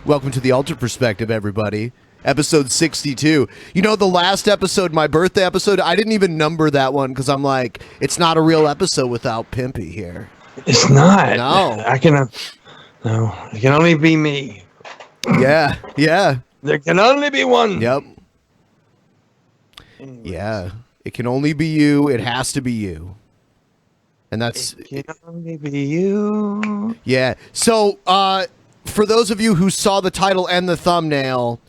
Welcome to The Altered Perspective, everybody. Episode 62. You know, the last episode, my birthday episode, I didn't even number that one because I'm like, it's not a real episode without Pimpy here. It's not. No. No, it can only be me. Yeah. There can only be one. Yep. Anyways. Yeah. It can only be you. It has to be you. And that's... It can only be you. Yeah. So, for those of you who saw the title and the thumbnail,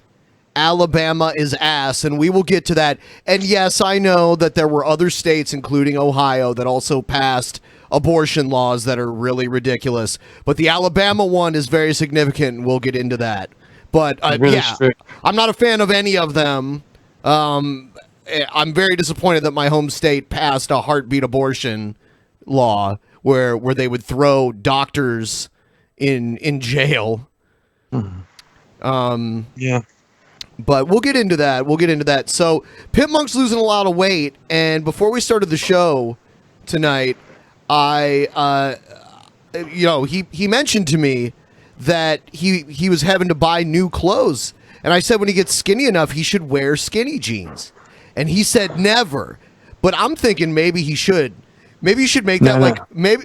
Alabama is ass, and we will get to that. And yes, I know that there were other states, including Ohio, that also passed abortion laws that are really ridiculous. But the Alabama one is very significant, and we'll get into that. But, Really yeah, strict. I'm not a fan of any of them. I'm very disappointed that my home state passed a heartbeat abortion law where they would throw doctors in jail. Yeah. But we'll get into that. So Pimpmonk's losing a lot of weight, and before we started the show tonight, he mentioned to me that he was having to buy new clothes, and I said when he gets skinny enough he should wear skinny jeans, and he said never. But I'm thinking maybe he should. Maybe you should make that maybe.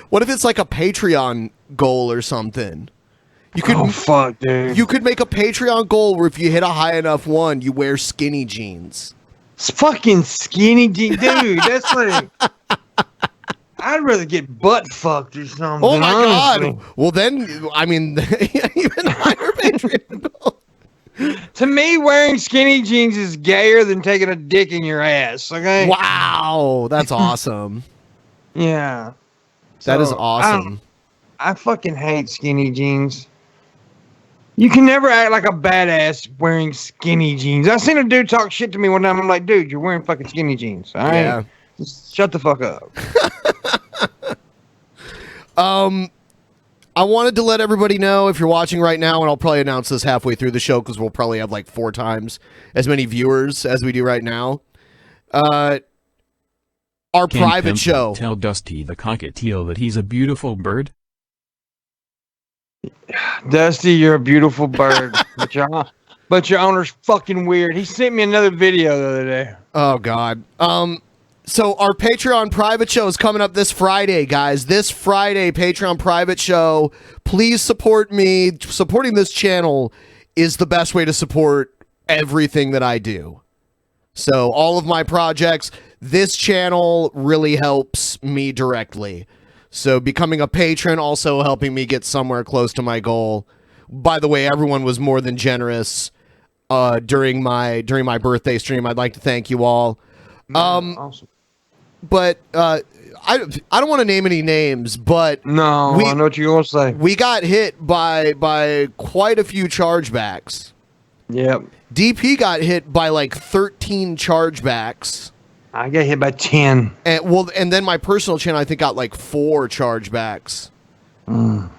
What if it's like a Patreon goal or something? You could. Oh fuck, dude. You could make a Patreon goal where if you hit a high enough one, you wear skinny jeans. It's fucking skinny jeans, dude. That's like. I'd rather get butt fucked or something. Oh my honestly. god! Well then, I mean, even higher Patreon goal. To me, wearing skinny jeans is gayer than taking a dick in your ass. Okay. Wow, that's awesome. Yeah. That is So, awesome. I fucking hate skinny jeans. You can never act like a badass wearing skinny jeans. I seen a dude talk shit to me one time. I'm like, dude, you're wearing fucking skinny jeans. All right? Yeah. Just shut the fuck up. I wanted to let everybody know, if you're watching right now, and I'll probably announce this halfway through the show because we'll probably have like 4 times as many viewers as we do right now. Our private show. Tell Dusty the cockatiel that he's a beautiful bird. Dusty, you're a beautiful bird. but your owner's fucking weird. He sent me another video the other day. Oh, God. So our Patreon private show is coming up this Friday, guys. This Friday, Patreon private show. Please support me. Supporting this channel is the best way to support everything that I do. So all of my projects, this channel really helps me directly. So becoming a patron also helping me get somewhere close to my goal. By the way, everyone was more than generous during my birthday stream. I'd like to thank you all. Awesome. But I don't want to name any names, but No, I know what you're gonna say. we got hit by quite a few chargebacks. Yep. DP got hit by like 13 chargebacks. I got hit by 10. And then my personal channel I think got like 4 chargebacks. I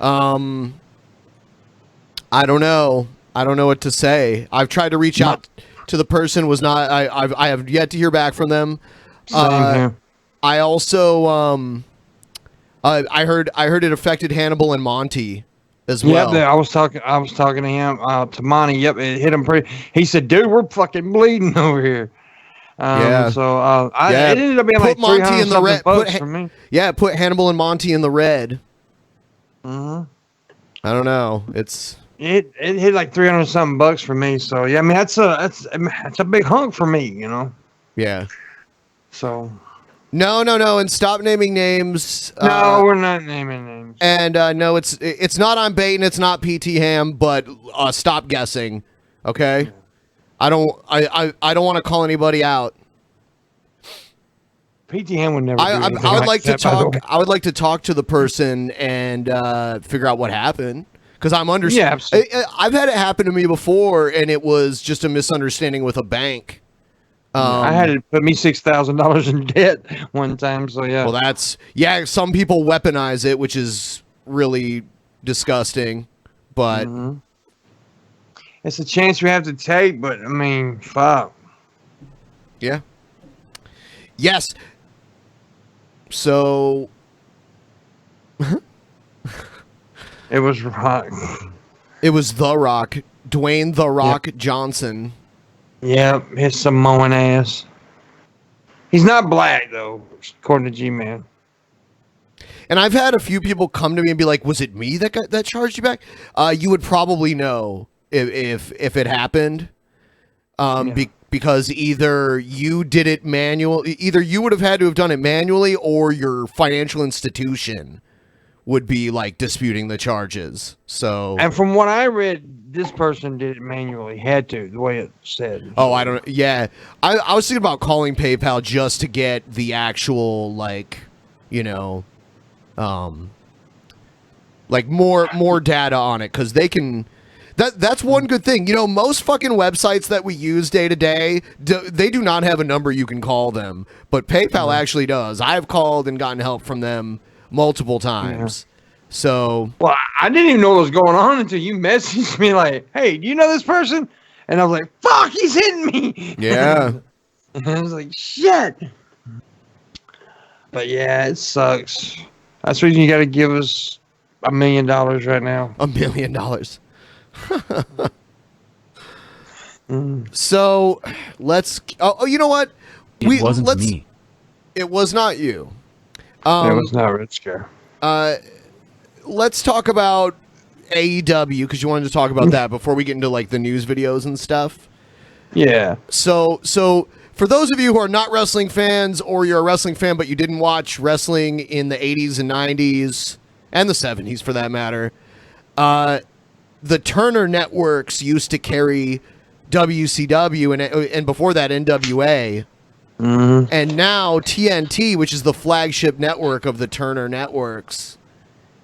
don't know what to say. I've tried to reach out to the person, I have yet to hear back from them. Same here. I also I heard it affected Hannibal and Monty as well. Yep, I was talking to him, to Monty. Yep, it hit him pretty. He said, "Dude, we're fucking bleeding over here." Yeah. So it ended up being put like Monty in the red. for me. Yeah, put Hannibal and Monty in the red. Mm-hmm. I don't know. It hit like $300 something bucks for me. So yeah, I mean that's a big hunk for me, you know. Yeah. So. No, and stop naming names. No, we're not naming names. And no, it's not I'm baiting. It's not PT Ham, but stop guessing. Okay. Yeah. I don't want to call anybody out. PT Ham would never. I would like to talk. I would like to talk to the person and figure out what happened because I'm Yeah, I've had it happen to me before, and it was just a misunderstanding with a bank. I had to put me $6,000 in debt one time. So yeah. Well, some people weaponize it, which is really disgusting. But it's a chance we have to take. But I mean, fuck. Yeah. Yes. So. It was rock. It was The Rock, Dwayne The Rock Johnson. Yep, his Samoan ass. He's not black though, according to G-Man. And I've had a few people come to me and be like, "Was it me that charged you back?" You would probably know if it happened, because either you did it either you would have had to have done it manually, or your financial institution would be like disputing the charges. So, and from what I read, this person did it manually. Had to, the way it said. Oh, I don't. Yeah, I was thinking about calling PayPal just to get the actual like more data on it, because they can. That's one good thing. Most fucking websites that we use day to day, they do not have a number you can call them, but PayPal actually does. I've called and gotten help from them multiple times. So, well, I didn't even know what was going on until you messaged me like, "Hey, do you know this person?" And I was like, "Fuck, he's hitting me." Yeah. And I was like, "Shit." But yeah, it sucks. That's the reason you got to give us $1 million right now. $1 million. So let's. Oh, you know what? It wasn't me. It was not you. It was not Red Scare. Let's talk about AEW, because you wanted to talk about that before we get into like the news videos and stuff. Yeah. So for those of you who are not wrestling fans, or you're a wrestling fan but you didn't watch wrestling in the 80s and 90s and the 70s for that matter, the Turner networks used to carry WCW and before that NWA. Mm-hmm. And now TNT, which is the flagship network of the Turner networks,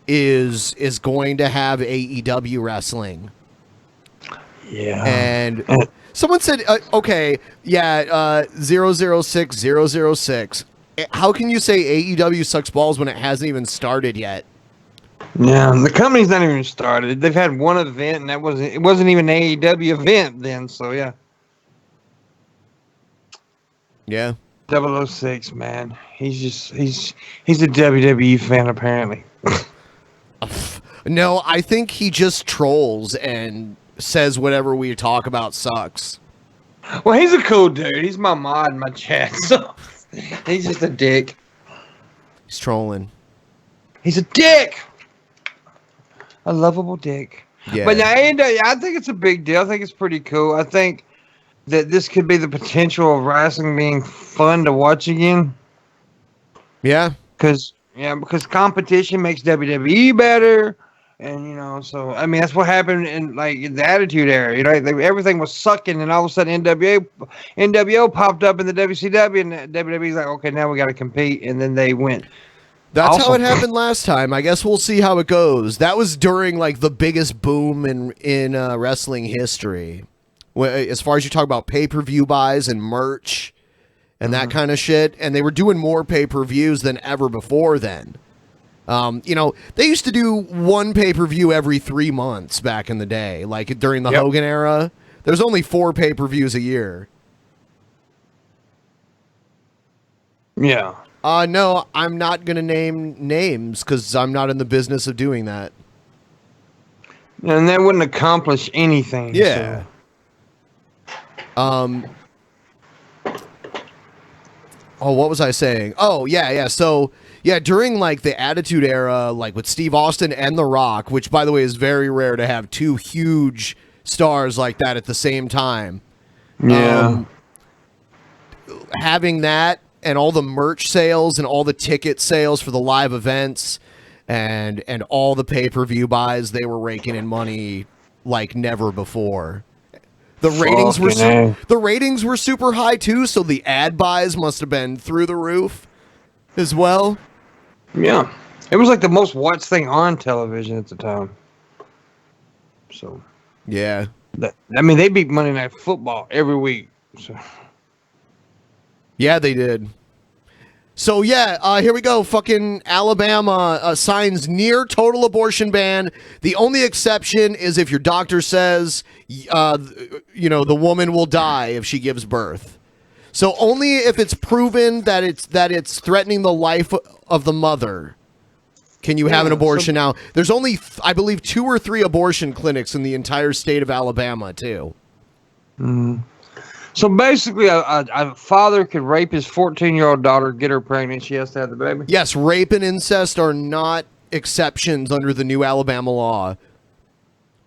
is going to have AEW wrestling. Yeah. And someone said, 006006. How can you say AEW sucks balls when it hasn't even started yet? Yeah, the company's not even started. They've had one event, and it wasn't even an AEW event then. So yeah. Yeah. 006, man. He's a WWE fan apparently. No, I think he just trolls and says whatever we talk about sucks. Well, he's a cool dude. He's my mod in my chat, so he's just a dick. He's trolling. He's a dick. A lovable dick. Yeah. But now, I think it's a big deal. I think it's pretty cool. I think that this could be the potential of wrestling being fun to watch again. Yeah. Because competition makes WWE better. And, so, I mean, that's what happened in the Attitude Era. Everything was sucking, and all of a sudden NWO popped up in the WCW, and WWE's like, okay, now we got to compete. And then they went. That's how it happened last time. I guess we'll see how it goes. That was during the biggest boom in wrestling history. As far as you talk about pay-per-view buys and merch and that kind of shit. And they were doing more pay-per-views than ever before then. They used to do one pay-per-view every 3 months back in the day. Like during the Hogan era, there's only 4 pay-per-views a year. Yeah. No, I'm not going to name names because I'm not in the business of doing that. And that wouldn't accomplish anything. Yeah. So. What was I saying? Oh, yeah. So, yeah, during the Attitude Era, with Steve Austin and The Rock, which, by the way, is very rare to have 2 huge stars like that at the same time. Yeah. Having that and all the merch sales and all the ticket sales for the live events and all the pay-per-view buys, they were raking in money like never before. The ratings were super high too, so the ad buys must have been through the roof as well. Yeah. It was the most watched thing on television at the time. So, yeah. They beat Monday Night Football every week. So. Yeah, they did. So, here we go. Fucking Alabama signs near total abortion ban. The only exception is if your doctor says, the woman will die if she gives birth. So only if it's proven that it's threatening the life of the mother can you have an abortion now. There's only, I believe, 2 or 3 abortion clinics in the entire state of Alabama, too. So basically, a father could rape his 14-year-old daughter, get her pregnant. She has to have the baby. Yes, rape and incest are not exceptions under the new Alabama law.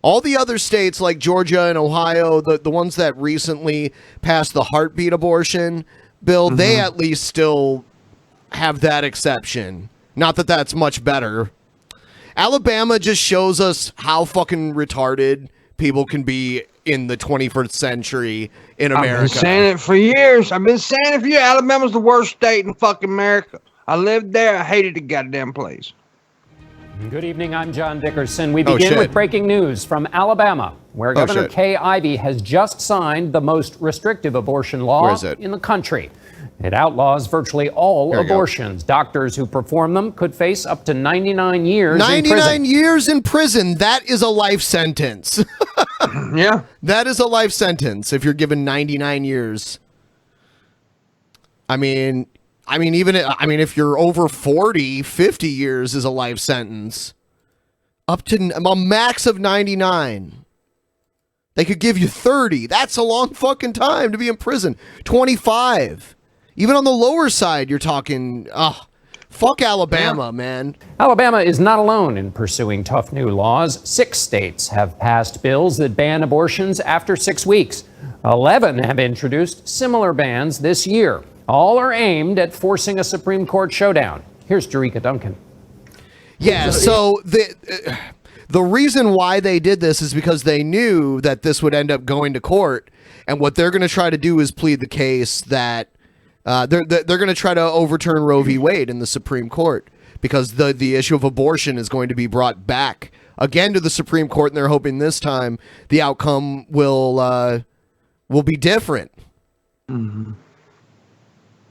All the other states like Georgia and Ohio, the ones that recently passed the heartbeat abortion bill, they at least still have that exception. Not that that's much better. Alabama just shows us how fucking retarded people can be in the 21st century in America. I've been saying it for years. Alabama's the worst state in fucking America. I lived there. I hated the goddamn place. Good evening, I'm John Dickerson. We begin with breaking news from Alabama, where Governor Kay Ivey has just signed the most restrictive abortion law in the country. It outlaws virtually all abortions. Doctors who perform them could face up to 99 years in prison. 99 years in prison. That is a life sentence. Yeah. That is a life sentence if you're given 99 years. I mean, if you're over 40, 50 years is a life sentence. Up to a max of 99. They could give you 30. That's a long fucking time to be in prison. 25. Even on the lower side, you're talking, fuck Alabama, man. Alabama is not alone in pursuing tough new laws. 6 states have passed bills that ban abortions after 6 weeks. 11 have introduced similar bans this year. All are aimed at forcing a Supreme Court showdown. Here's Jerika Duncan. Yeah, so the reason why they did this is because they knew that this would end up going to court, and what they're going to try to do is plead the case that they're going to try to overturn Roe v. Wade in the Supreme Court, because the issue of abortion is going to be brought back again to the Supreme Court, and they're hoping this time the outcome will be different. Mm-hmm.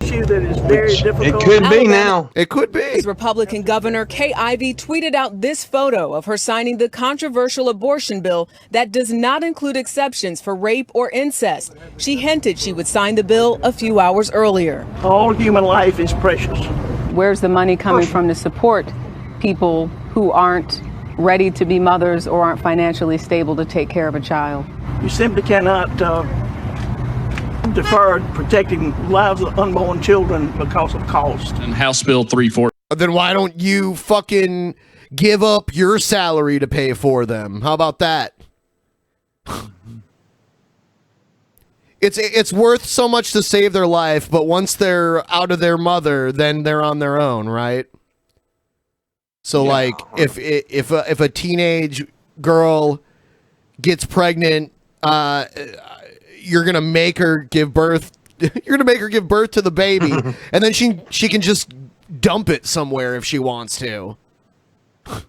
That is very difficult. It could be now. It could be. Republican Governor Kay Ivey tweeted out this photo of her signing the controversial abortion bill that does not include exceptions for rape or incest. She hinted she would sign the bill a few hours earlier. All human life is precious. Where's the money coming from to support people who aren't ready to be mothers or aren't financially stable to take care of a child? You simply cannot defer protecting lives of unborn children because of cost. And House Bill 340. Then why don't you fucking give up your salary to pay for them? How about that? It's worth so much to save their life, but once they're out of their mother, then they're on their own, right? So like if a teenage girl gets pregnant, you're gonna make her give birth. You're gonna make her give birth to the baby, and then she can just dump it somewhere if she wants to.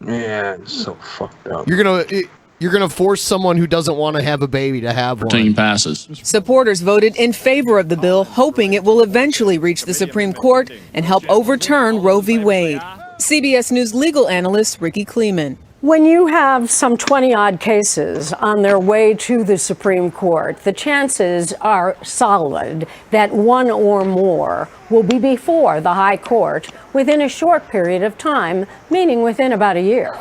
Yeah, it's so fucked up. You're gonna force someone who doesn't want to have a baby to have one. 14 passes. Supporters voted in favor of the bill, hoping it will eventually reach the Supreme Court and help overturn Roe v. Wade. CBS News legal analyst Ricky Kleeman. When you have some 20-odd cases on their way to the Supreme Court, the chances are solid that one or more will be before the High Court within a short period of time, meaning within about a year.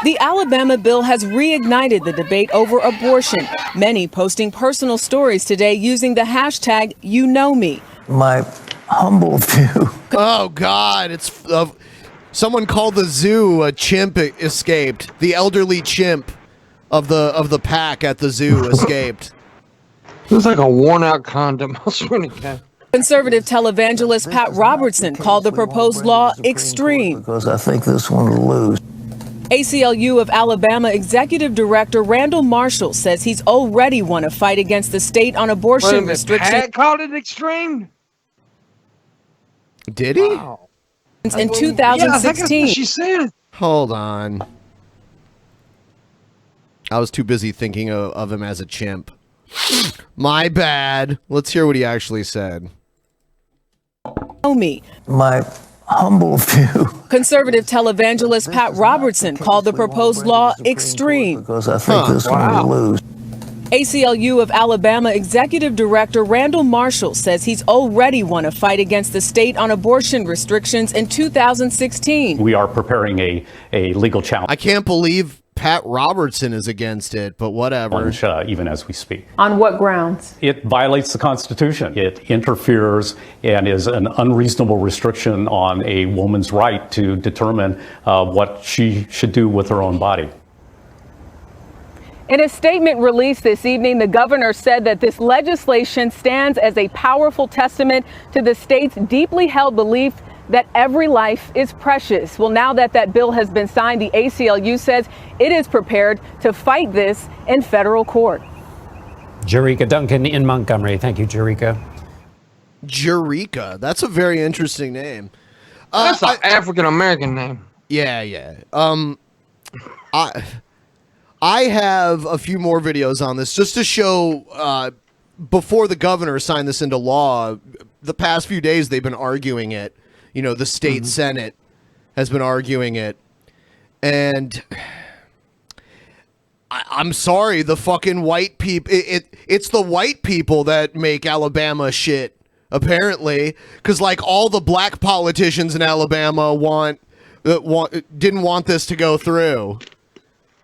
The Alabama bill has reignited the debate over abortion, many posting personal stories today using the hashtag #YouKnowMe. My humble view. Oh, God, it's... someone called the zoo a chimp escaped. The elderly chimp of the pack at the zoo escaped. It was like a worn-out condom. I swear to God. Conservative televangelist Pat Robertson called the proposed law extreme. Because I think this one will lose. ACLU of Alabama Executive Director Randall Marshall says he's already won a fight against the state on abortion restrictions. Pat called it extreme? Did he? Wow. In 2016. Yeah, I think that's what she said. Hold on. I was too busy thinking of him as a chimp. My bad. Let's hear what he actually said. Me. My humble view. Conservative televangelist Pat Robertson called the proposed law extreme. Because I think this one will lose. ACLU of Alabama Executive Director Randall Marshall says he's already won a fight against the state on abortion restrictions in 2016. We are preparing a legal challenge. I can't believe Pat Robertson is against it, but whatever. Even as we speak. On what grounds? It violates the Constitution. It interferes and is an unreasonable restriction on a woman's right to determine what she should do with her own body. In a statement released this evening, the governor said that this legislation stands as a powerful testament to the state's deeply held belief that every life is precious. Well, now that that bill has been signed, the ACLU says it is prepared to fight this in federal court. Jerika Duncan in Montgomery. Thank you, Jerika. Jerika. That's a very interesting name. That's an African-American name. Yeah. I have a few more videos on this just to show before the governor signed this into law. The past few days they've been arguing it. You know, the state Senate has been arguing it. And I'm sorry, the fucking white people, it's the white people that make Alabama shit, apparently. Because, like, all the black politicians in Alabama didn't want this to go through.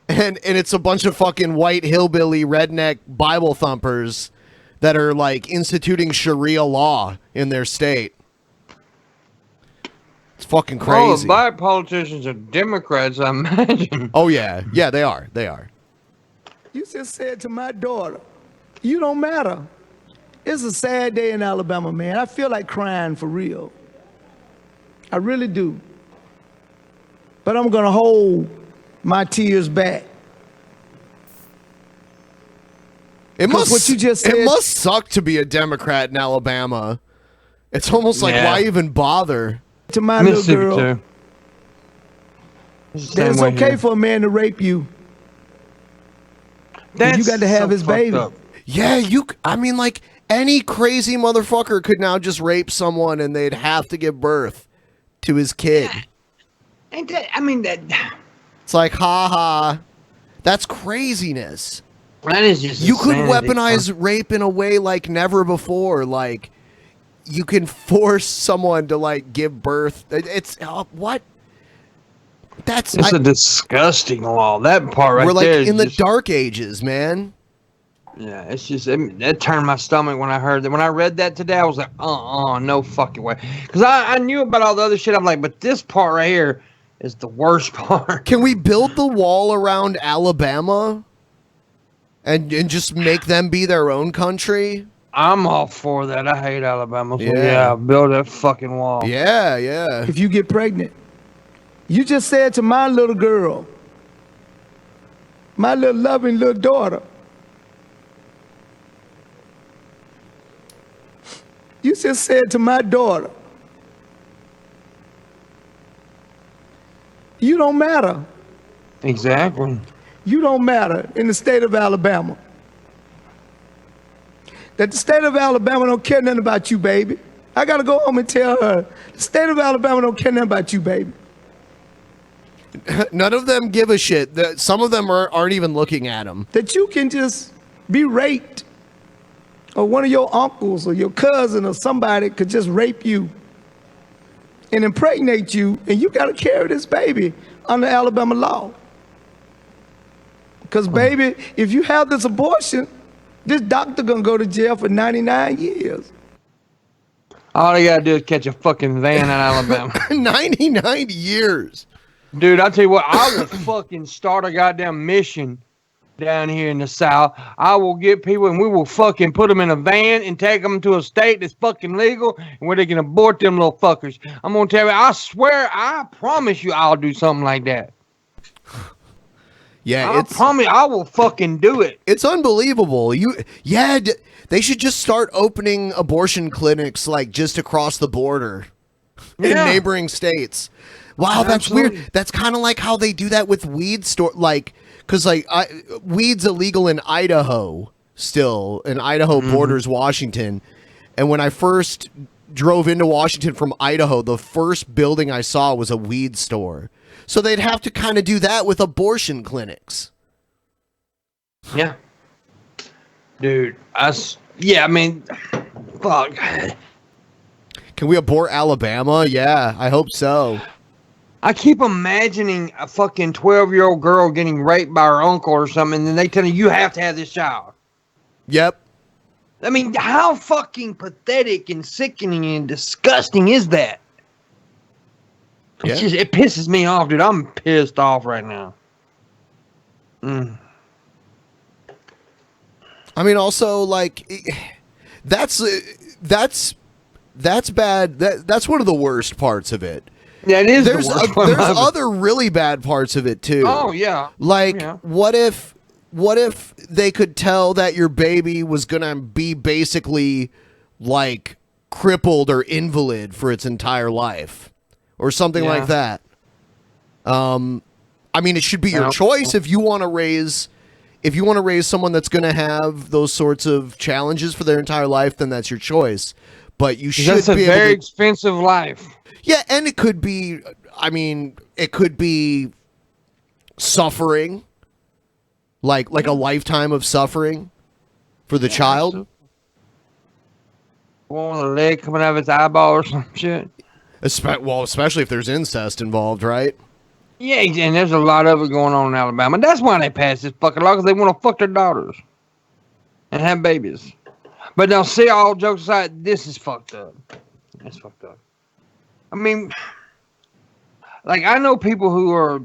And it's a bunch of fucking white hillbilly redneck Bible thumpers that are, like, instituting Sharia law in their state. It's fucking crazy. All the black politicians are Democrats, I imagine. Oh, yeah. Yeah, they are. They are. You just said to my daughter, you don't matter. It's a sad day in Alabama, man. I feel like crying for real. I really do. But I'm going to hold my tears back. It must, what you just said, it must suck to be a Democrat in Alabama. It's almost like, why even bother? To my little girl, that it's okay for a man to rape you. You got to have his baby. Yeah, I mean, like, any crazy motherfucker could now just rape someone and they'd have to give birth to his kid. Ain't that, I mean, that. It's like, ha. That's craziness. That is just you could weaponize rape in a way like never before. Like, you can force someone to, like, give birth. It's what? It's a disgusting law. That part right there. We're like in the dark ages, man. Yeah, it's just that turned my stomach when I heard that. When I read that today, I was like, no fucking way. Because I knew about all the other shit. I'm like, but this part right here is the worst part. Can we build the wall around Alabama and just make them be their own country? I'm all for that. I hate Alabama. So yeah, build that fucking wall. Yeah. If you get pregnant, you just said to my little girl, my little loving little daughter, you just said to my daughter, you don't matter. Exactly. You don't matter in the state of Alabama. That the state of Alabama don't care nothing about you, baby. I got to go home and tell her, the state of Alabama don't care nothing about you, baby. None of them give a shit. Some of them aren't even looking at them. That you can just be raped, or one of your uncles or your cousin or somebody could just rape you and impregnate you, and you got to carry this baby under Alabama law. Because, baby, if you have this abortion, this doctor gonna go to jail for 99 years. All you gotta do is catch a fucking van in Alabama. 99 years. Dude, I'll tell you what, I will fucking start a goddamn mission down here in the South. I will get people and we will fucking put them in a van and take them to a state that's fucking legal and where they can abort them little fuckers. I'm gonna tell you, I swear, I promise you I'll do something like that. Yeah, I promise I will fucking do it. It's unbelievable. They should just start opening abortion clinics like just across the border in neighboring states. Wow, that's weird. That's kind of like how they do that with weed store, like, because like weed's illegal in Idaho still, and Idaho borders Washington. And when I first drove into Washington from Idaho, the first building I saw was a weed store. So they'd have to kind of do that with abortion clinics. Yeah. Dude, yeah, I mean, fuck. Can we abort Alabama? Yeah, I hope so. I keep imagining a fucking 12-year-old girl getting raped by her uncle or something, and then they tell you have to have this child. Yep. I mean, how fucking pathetic and sickening and disgusting is that? Yeah. It pisses me off, dude. I'm pissed off right now. I mean, also, like, that's bad. That's one of the worst parts of it. Yeah, it is. There's other really bad parts of it too. Oh yeah. Like, what if they could tell that your baby was gonna be basically like crippled or invalid for its entire life, or something like that? I mean, it should be your choice if you want to raise. If you want to raise someone that's going to have those sorts of challenges for their entire life, then that's your choice. But you should be able to. That's a very expensive life. Yeah, and it could be. I mean, it could be suffering, like a lifetime of suffering for the child. One with a leg coming out of its eyeball or some shit. Especially if there's incest involved, right? Yeah, and there's a lot of it going on in Alabama. That's why they passed this fucking law, because they want to fuck their daughters and have babies. But now, see, all jokes aside, this is fucked up. It's fucked up. I mean, like, I know people who are,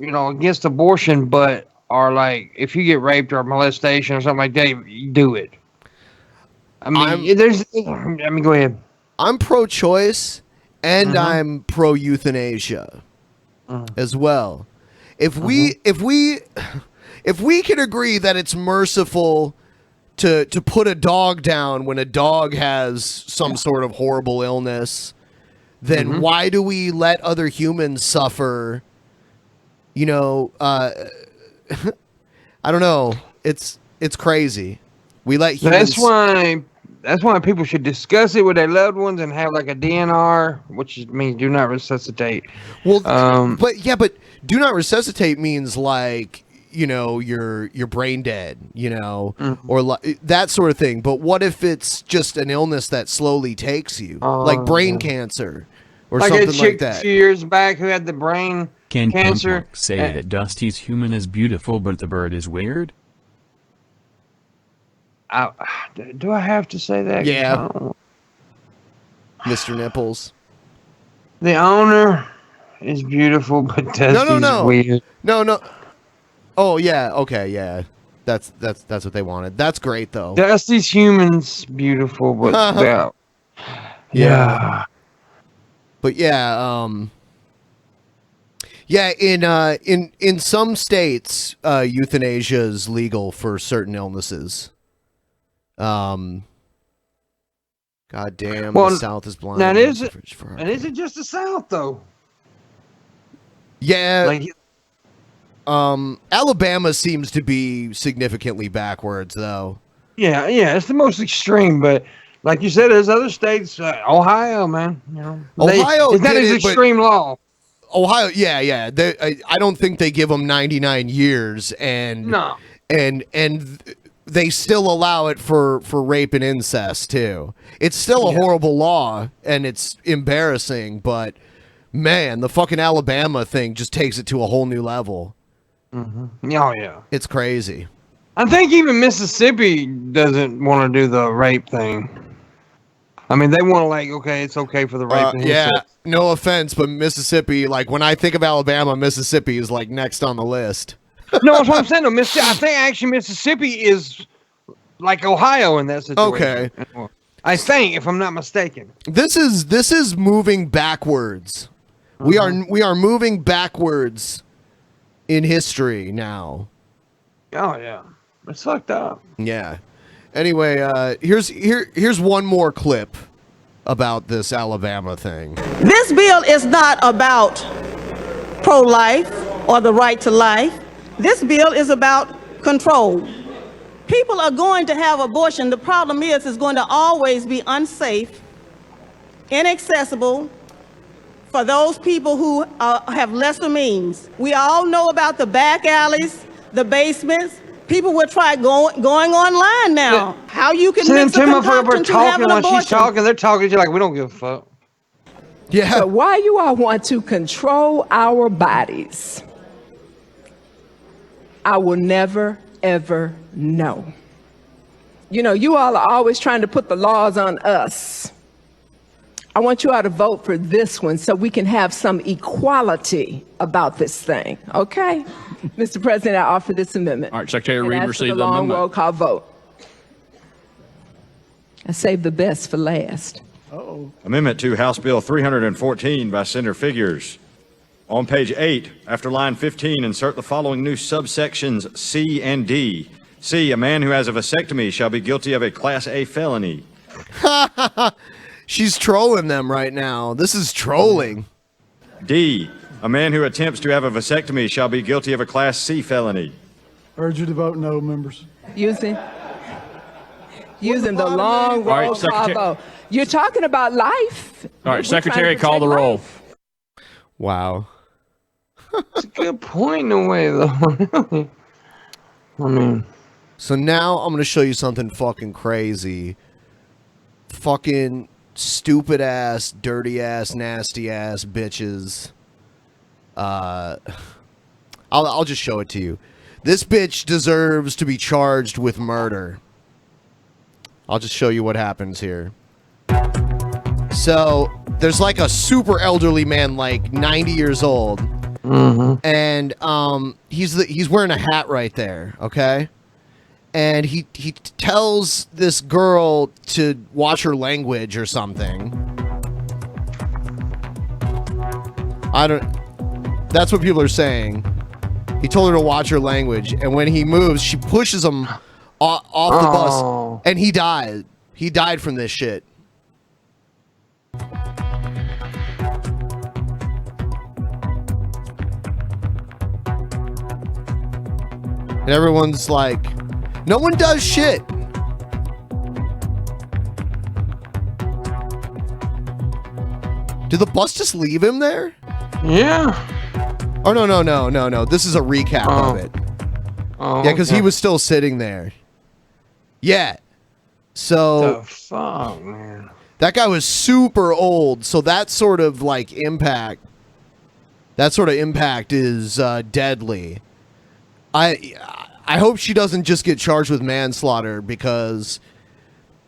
against abortion, but are like, if you get raped or molestation or something like that, you do it. I mean, go ahead. I'm pro-choice, and I'm pro-euthanasia. As well. If we can agree that it's merciful to put a dog down when a dog has some sort of horrible illness, then why do we let other humans suffer? I don't know. It's crazy. We let humans. That's why people should discuss it with their loved ones and have like a DNR, which means do not resuscitate. Well, but do not resuscitate means like, you're brain dead, or that sort of thing. But what if it's just an illness that slowly takes you, like brain cancer or something like that? A few years back who had the brain cancer. Can say that Dusty's human is beautiful, but the bird is weird? Do I have to say that? Yeah. Mr. Nipples. The owner is beautiful, but Dusty's weird. No. Oh yeah. Okay. Yeah. That's what they wanted. That's great though. Dusty's human's beautiful, but yeah. But in some states, euthanasia is legal for certain illnesses. God damn, the South is blind. Now is it just the South though? Yeah. Alabama seems to be significantly backwards though. Yeah, it's the most extreme, but like you said, there's other states, Ohio, man. Ohio it's not as extreme law. Ohio, yeah. I don't think they give them 99 years, and they still allow it for rape and incest too. It's still a horrible law, and it's embarrassing, but man, the fucking Alabama thing just takes it to a whole new level. Oh yeah, it's crazy. I think even Mississippi doesn't want to do the rape thing. I mean, they want to it's okay for the rape and incest. No offense, but Mississippi, like when I think of Alabama, Mississippi is like next on the list. No, that's what I'm saying. I think actually Mississippi is like Ohio in that situation. Okay. I think, if I'm not mistaken. This is moving backwards. We are moving backwards in history now. Oh yeah. It's fucked up. Yeah. Anyway, here's one more clip about this Alabama thing. This bill is not about pro-life or the right to life. This bill is about control. People are going to have abortion. The problem is it's going to always be unsafe, inaccessible for those people who have lesser means. We all know about the back alleys, the basements, People will try going online now. How you can Send mix a Tim up concoction to have talking an when abortion. she's talking. They're talking to you like we don't give a fuck. Yeah. So why you all want to control our bodies, I will never, ever know. You know, you all are always trying to put the laws on us. I want you all to vote for this one so we can have some equality about this thing, okay? Mr. President, I offer this amendment. All right, Secretary Reed, receive receive the the long amendment. roll call vote. I saved the best for last. Amendment to House Bill 314 by Senator Figures. On page 8, after line 15, insert the following new subsections C and D. C, a man who has a vasectomy shall be guilty of a Class A felony. She's trolling them right now. This is trolling. D, a man who attempts to have a vasectomy shall be guilty of a Class C felony. Urge you to vote no, members. Using the long All right, roll call Secretary- vote. You're talking about life. All right, We're Secretary, trying to call the protect roll. life. Wow. It's a good point in a way, though. I mean, so now I'm gonna show you something fucking crazy. Fucking stupid ass, dirty ass, nasty ass bitches. I'll just show it to you. This bitch deserves to be charged with murder. I'll just show you what happens here. So there's like a super elderly man, like 90 years old, and he's wearing a hat right there, okay? And he tells this girl to watch her language or something. That's what people are saying. He told her to watch her language, and when he moves, she pushes him off the bus, and he died. He died from this shit. And everyone's like, no one does shit. Did the bus just leave him there? Yeah. Oh, no. This is a recap of it. Oh, Yeah, because he okay. was still sitting there. Yeah. So The fuck, man. that guy was super old. So that sort of like impact, is deadly. I hope she doesn't just get charged with manslaughter because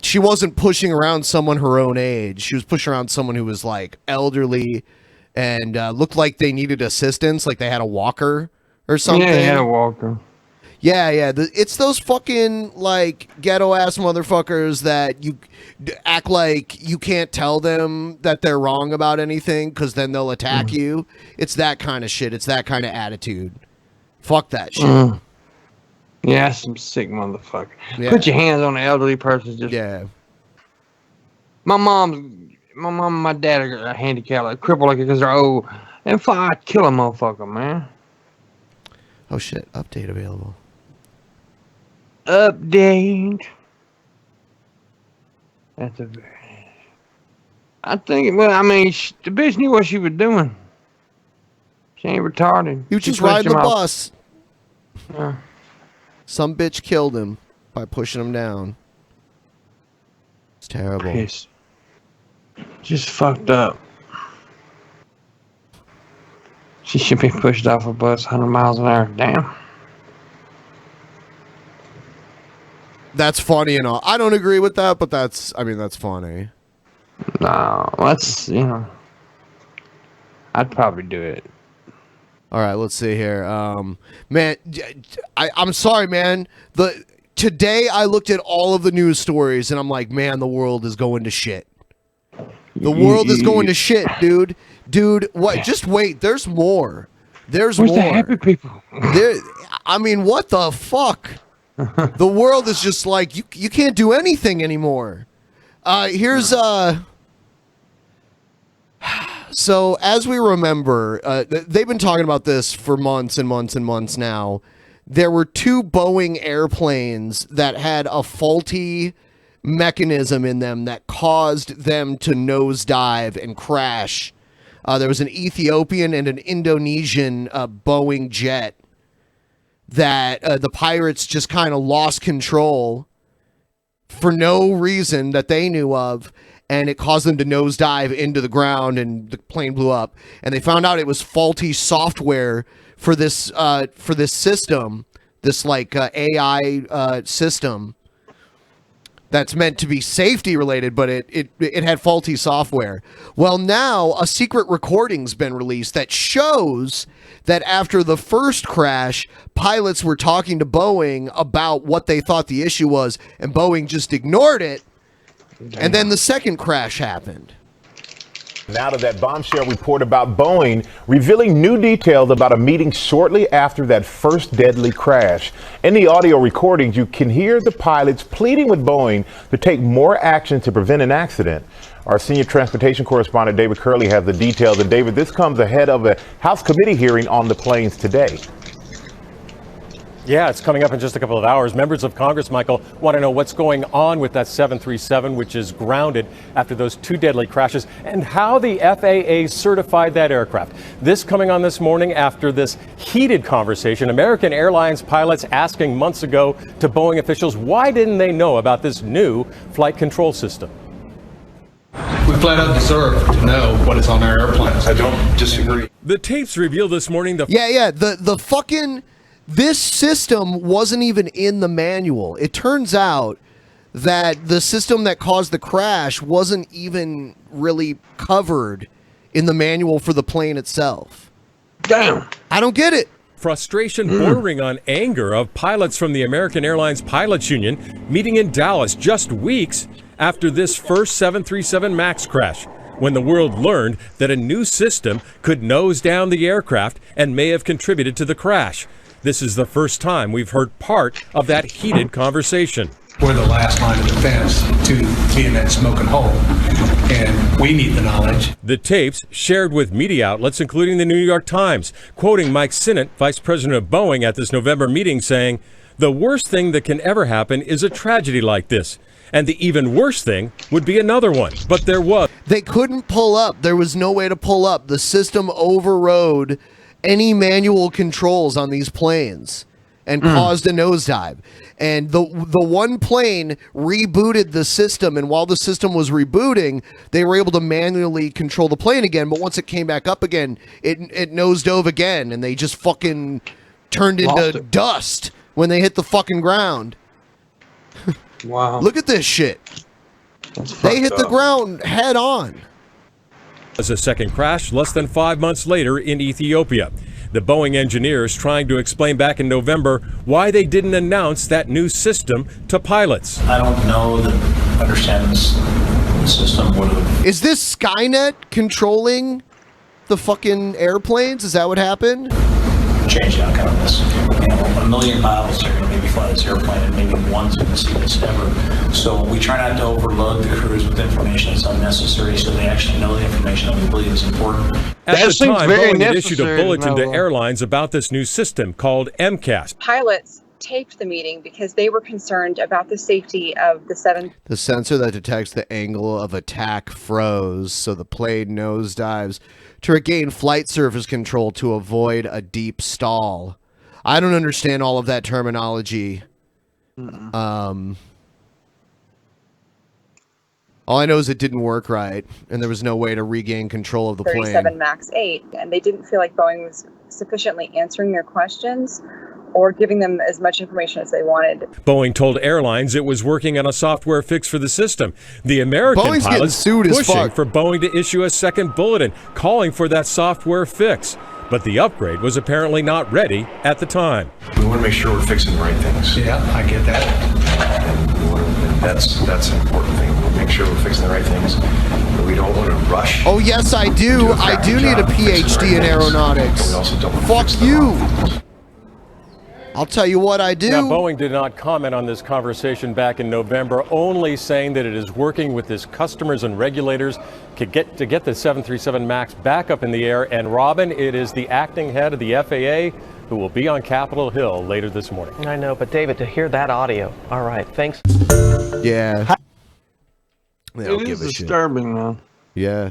she wasn't pushing around someone her own age. She was pushing around someone who was like elderly and looked like they needed assistance, like they had a walker or something. Yeah, he had a walker. Yeah. It's those fucking like ghetto ass motherfuckers that you act like you can't tell them that they're wrong about anything because then they'll attack you. It's that kind of shit. It's that kind of attitude. Fuck that shit. Yeah, some sick motherfucker. Yeah. Put your hands on the elderly person. Just My mom and my dad are handicapped, like crippled, like because they're old. And I'd kill a motherfucker, man. Oh shit! Update available. Update. That's a very. I think. Well, I mean, the bitch knew what she was doing. She ain't retarded. He was She just pushed riding him the off. bus. Yeah. Some bitch killed him by pushing him down. It's terrible. Piss. Just fucked up. She should be pushed off a bus 100 miles an hour. Damn. That's funny and all. I don't agree with that, but that's funny. No, I'd probably do it. All right, let's see here. Man, I'm sorry, man. Today I looked at all of the news stories and I'm like, man, the world is going to shit. The world is going to shit, dude. Dude, what? Just wait. There's more. There's Where's more. the happy people? I mean, what the fuck? The world is just like you can't do anything anymore. Here's So as we remember, they've been talking about this for months and months and months now. There were 2 Boeing airplanes that had a faulty mechanism in them that caused them to nosedive and crash. There was an Ethiopian and an Indonesian Boeing jet that the pirates just kind of lost control for no reason that they knew of, and it caused them to nosedive into the ground, and the plane blew up. And they found out it was faulty software for this system, this like AI system that's meant to be safety related, but it had faulty software. Well, now a secret recording's been released that shows that after the first crash, pilots were talking to Boeing about what they thought the issue was, and Boeing just ignored it. And then the second crash happened. Now to that bombshell report about Boeing revealing new details about a meeting shortly after that first deadly crash. In the audio recordings, you can hear the pilots pleading with Boeing to take more action to prevent an accident. Our senior transportation correspondent, David Curley, has the details. And David, this comes ahead of a House committee hearing on the planes today. Yeah, it's coming up in just a couple of hours. Members of Congress, Michael, want to know what's going on with that 737, which is grounded after those two deadly crashes, and how the FAA certified that aircraft. This coming on this morning after this heated conversation. American Airlines pilots asking months ago to Boeing officials, why didn't they know about this new flight control system? We flat out deserve to know what is on our airplanes. I don't disagree. The tapes reveal this morning the the fucking... This system wasn't even in the manual. It turns out that the system that caused the crash wasn't even really covered in the manual for the plane itself. Damn. I don't get it. Frustration bordering on anger of pilots from the American Airlines Pilots Union meeting in Dallas just weeks after this first 737 MAX crash, when the world learned that a new system could nose down the aircraft and may have contributed to the crash. This is the first time we've heard part of that heated conversation. We're the last line of defense to be in that smoking hole, and we need the knowledge. The tapes shared with media outlets, including the New York Times, quoting Mike Sinnott, vice president of Boeing, at this November meeting, saying, "The worst thing that can ever happen is a tragedy like this. And the even worse thing would be another one." But there was. They couldn't pull up. There was no way to pull up. The system overrode any manual controls on these planes and caused a nosedive. And the one plane rebooted the system, and while the system was rebooting, they were able to manually control the plane again. But once it came back up again, it nosedove again, and they just fucking turned into dust when they hit the fucking ground. Wow. Look at this shit. They hit the ground head on. Was a second crash less than 5 months later in Ethiopia. The Boeing engineers trying to explain back in November why they didn't announce that new system to pilots. I don't know that understand this system would have. Is this Skynet controlling the fucking airplanes? Is that what happened? Change the outcome of this. You know, 1 million pilots are going to maybe fly this airplane, and maybe one's going to see this ever. So we try not to overload the crews with information that's unnecessary, so they actually know the information that we believe is important. At the time, Boeing had issued a bulletin to airlines about this new system called MCAS. Pilots taped the meeting because they were concerned about the safety of the The sensor that detects the angle of attack froze, so the plane nosedives to regain flight surface control to avoid a deep stall. I don't understand all of that terminology. All I know is it didn't work right, and there was no way to regain control of the 37 plane. MAX 8, and they didn't feel like Boeing was sufficiently answering their questions or giving them as much information as they wanted. Boeing told airlines it was working on a software fix for the system. The American Boeing's getting pilots sued as pushing fuck for Boeing to issue a second bulletin calling for that software fix. But the upgrade was apparently not ready at the time. We want to make sure we're fixing the right things. Yeah, I get that. And that's an important thing. We'll make sure we're fixing the right things. But we don't want to rush. Oh, yes, I do. I do need a PhD in aeronautics. Fuck you. I'll tell you what I do. Now, Boeing did not comment on this conversation back in November, only saying that it is working with its customers and regulators to get the 737 MAX back up in the air. And Robin, it is the acting head of the FAA who will be on Capitol Hill later this morning. I know, but David, to hear that audio, all right, thanks. Yeah. It is disturbing, man. Yeah.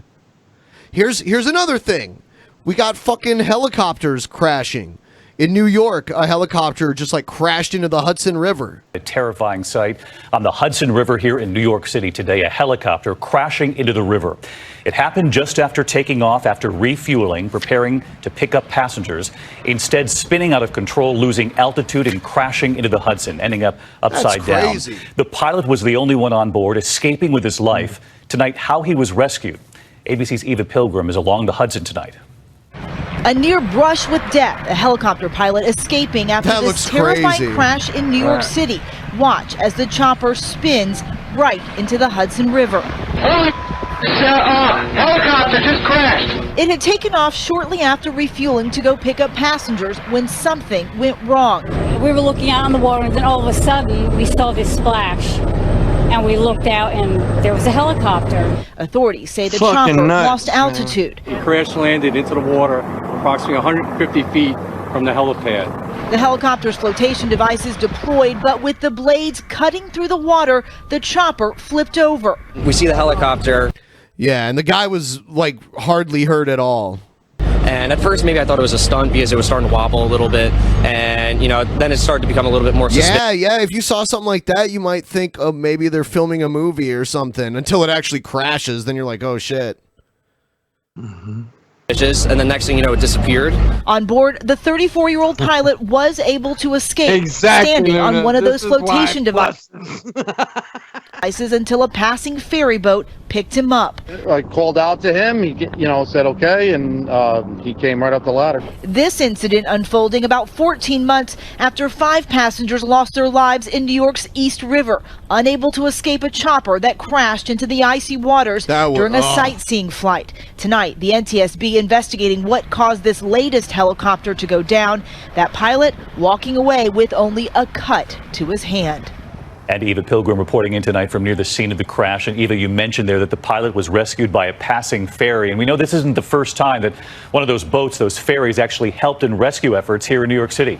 Here's another thing. We got fucking helicopters crashing. In New York, a helicopter just like crashed into the Hudson River. A terrifying sight on the Hudson River here in New York City today, a helicopter crashing into the river. It happened just after taking off after refueling, preparing to pick up passengers, instead spinning out of control, losing altitude and crashing into the Hudson, ending up upside down. The pilot was the only one on board, escaping with his life. Tonight, how he was rescued. ABC's Eva Pilgrim is along the Hudson tonight. A near brush with death, a helicopter pilot escaping after this terrifying crash in New York City. Watch as the chopper spins right into the Hudson River. Helicopter just crashed. It had taken off shortly after refueling to go pick up passengers when something went wrong. We were looking out on the water, and then all of a sudden we saw this splash. And we looked out, and there was a helicopter. Authorities say the chopper lost altitude. It crash landed into the water approximately 150 feet from the helipad. The helicopter's flotation devices deployed, but with the blades cutting through the water, the chopper flipped over. We see the helicopter. Yeah, and the guy was like hardly hurt at all. And at first, maybe I thought it was a stunt because it was starting to wobble a little bit. And, you know, then it started to become a little bit more suspicious. Yeah. If you saw something like that, you might think, oh, maybe they're filming a movie or something until it actually crashes. Then you're like, oh, shit. And the next thing you know, it disappeared. On board, the 34-year-old pilot was able to escape, standing on one of those flotation devices until a passing ferry boat picked him up. I called out to him. He, said okay, and he came right up the ladder. This incident unfolding about 14 months after 5 passengers lost their lives in New York's East River, unable to escape a chopper that crashed into the icy waters during a sightseeing flight. Tonight, the NTSB investigating what caused this latest helicopter to go down. That pilot walking away with only a cut to his hand. And Eva Pilgrim reporting in tonight from near the scene of the crash. And Eva, you mentioned there that the pilot was rescued by a passing ferry. And we know this isn't the first time that one of those boats, those ferries, actually helped in rescue efforts here in New York City.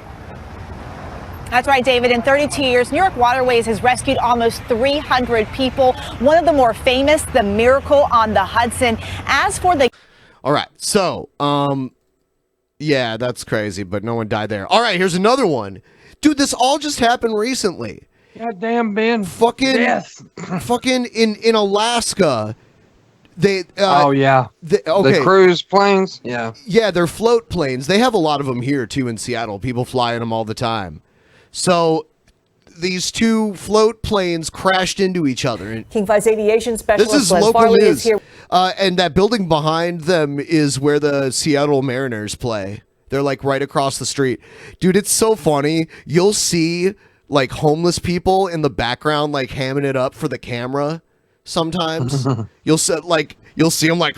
That's right, David. In 32 years, New York Waterways has rescued almost 300 people. One of the more famous, the Miracle on the Hudson. As for the... All right. So, yeah, that's crazy, but no one died there. All right, here's another one. Dude, this all just happened recently. God damn, Ben. Fucking in Alaska. They the cruise planes. Yeah, they're float planes. They have a lot of them here too in Seattle. People fly in them all the time. So these 2 float planes crashed into each other. King Flights aviation specialist this is Len local Farley news. is here. And that building behind them is where the Seattle Mariners play. They're like right across the street. Dude, it's so funny. You'll see like homeless people in the background like hamming it up for the camera sometimes. You'll see them like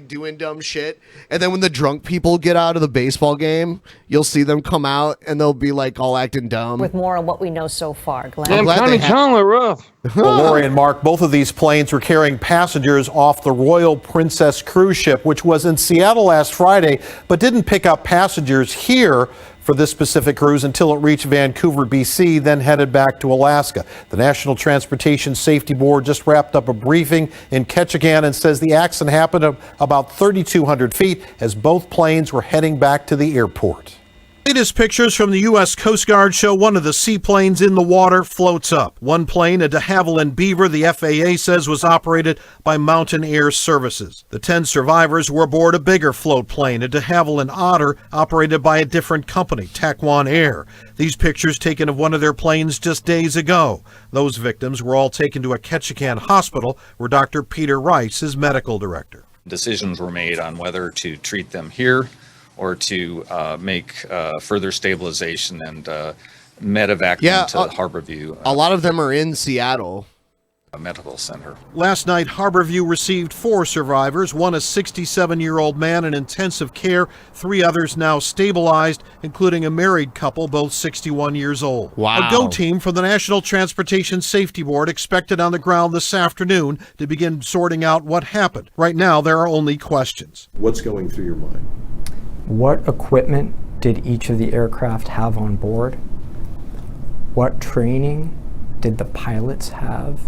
doing dumb shit. And then when the drunk people get out of the baseball game, you'll see them come out and they'll be like all acting dumb. With more on what we know so far, Glenn. Damn, Connie Chandler rough. Well, Lori and Mark, both of these planes were carrying passengers off the Royal Princess cruise ship, which was in Seattle last Friday, but didn't pick up passengers here for this specific cruise until it reached Vancouver, BC, then headed back to Alaska. The National Transportation Safety Board just wrapped up a briefing in Ketchikan and says the accident happened about 3,200 feet as both planes were heading back to the airport. Latest pictures from the U.S. Coast Guard show one of the seaplanes in the water floats up. One plane, a de Havilland Beaver, the FAA says was operated by Mountain Air Services. The 10 survivors were aboard a bigger float plane, a de Havilland Otter, operated by a different company, Taquan Air. These pictures taken of one of their planes just days ago. Those victims were all taken to a Ketchikan hospital where Dr. Peter Rice is medical director. Decisions were made on whether to treat them here or to make further stabilization and medevac them to Harborview. A lot of them are in Seattle. Medical Center. Last night, Harborview received 4 survivors, one a 67-year-old man in intensive care, 3 others now stabilized, including a married couple, both 61 years old. Wow. A GO team from the National Transportation Safety Board expected on the ground this afternoon to begin sorting out what happened. Right now, there are only questions. What's going through your mind? What equipment did each of the aircraft have on board? What training did the pilots have?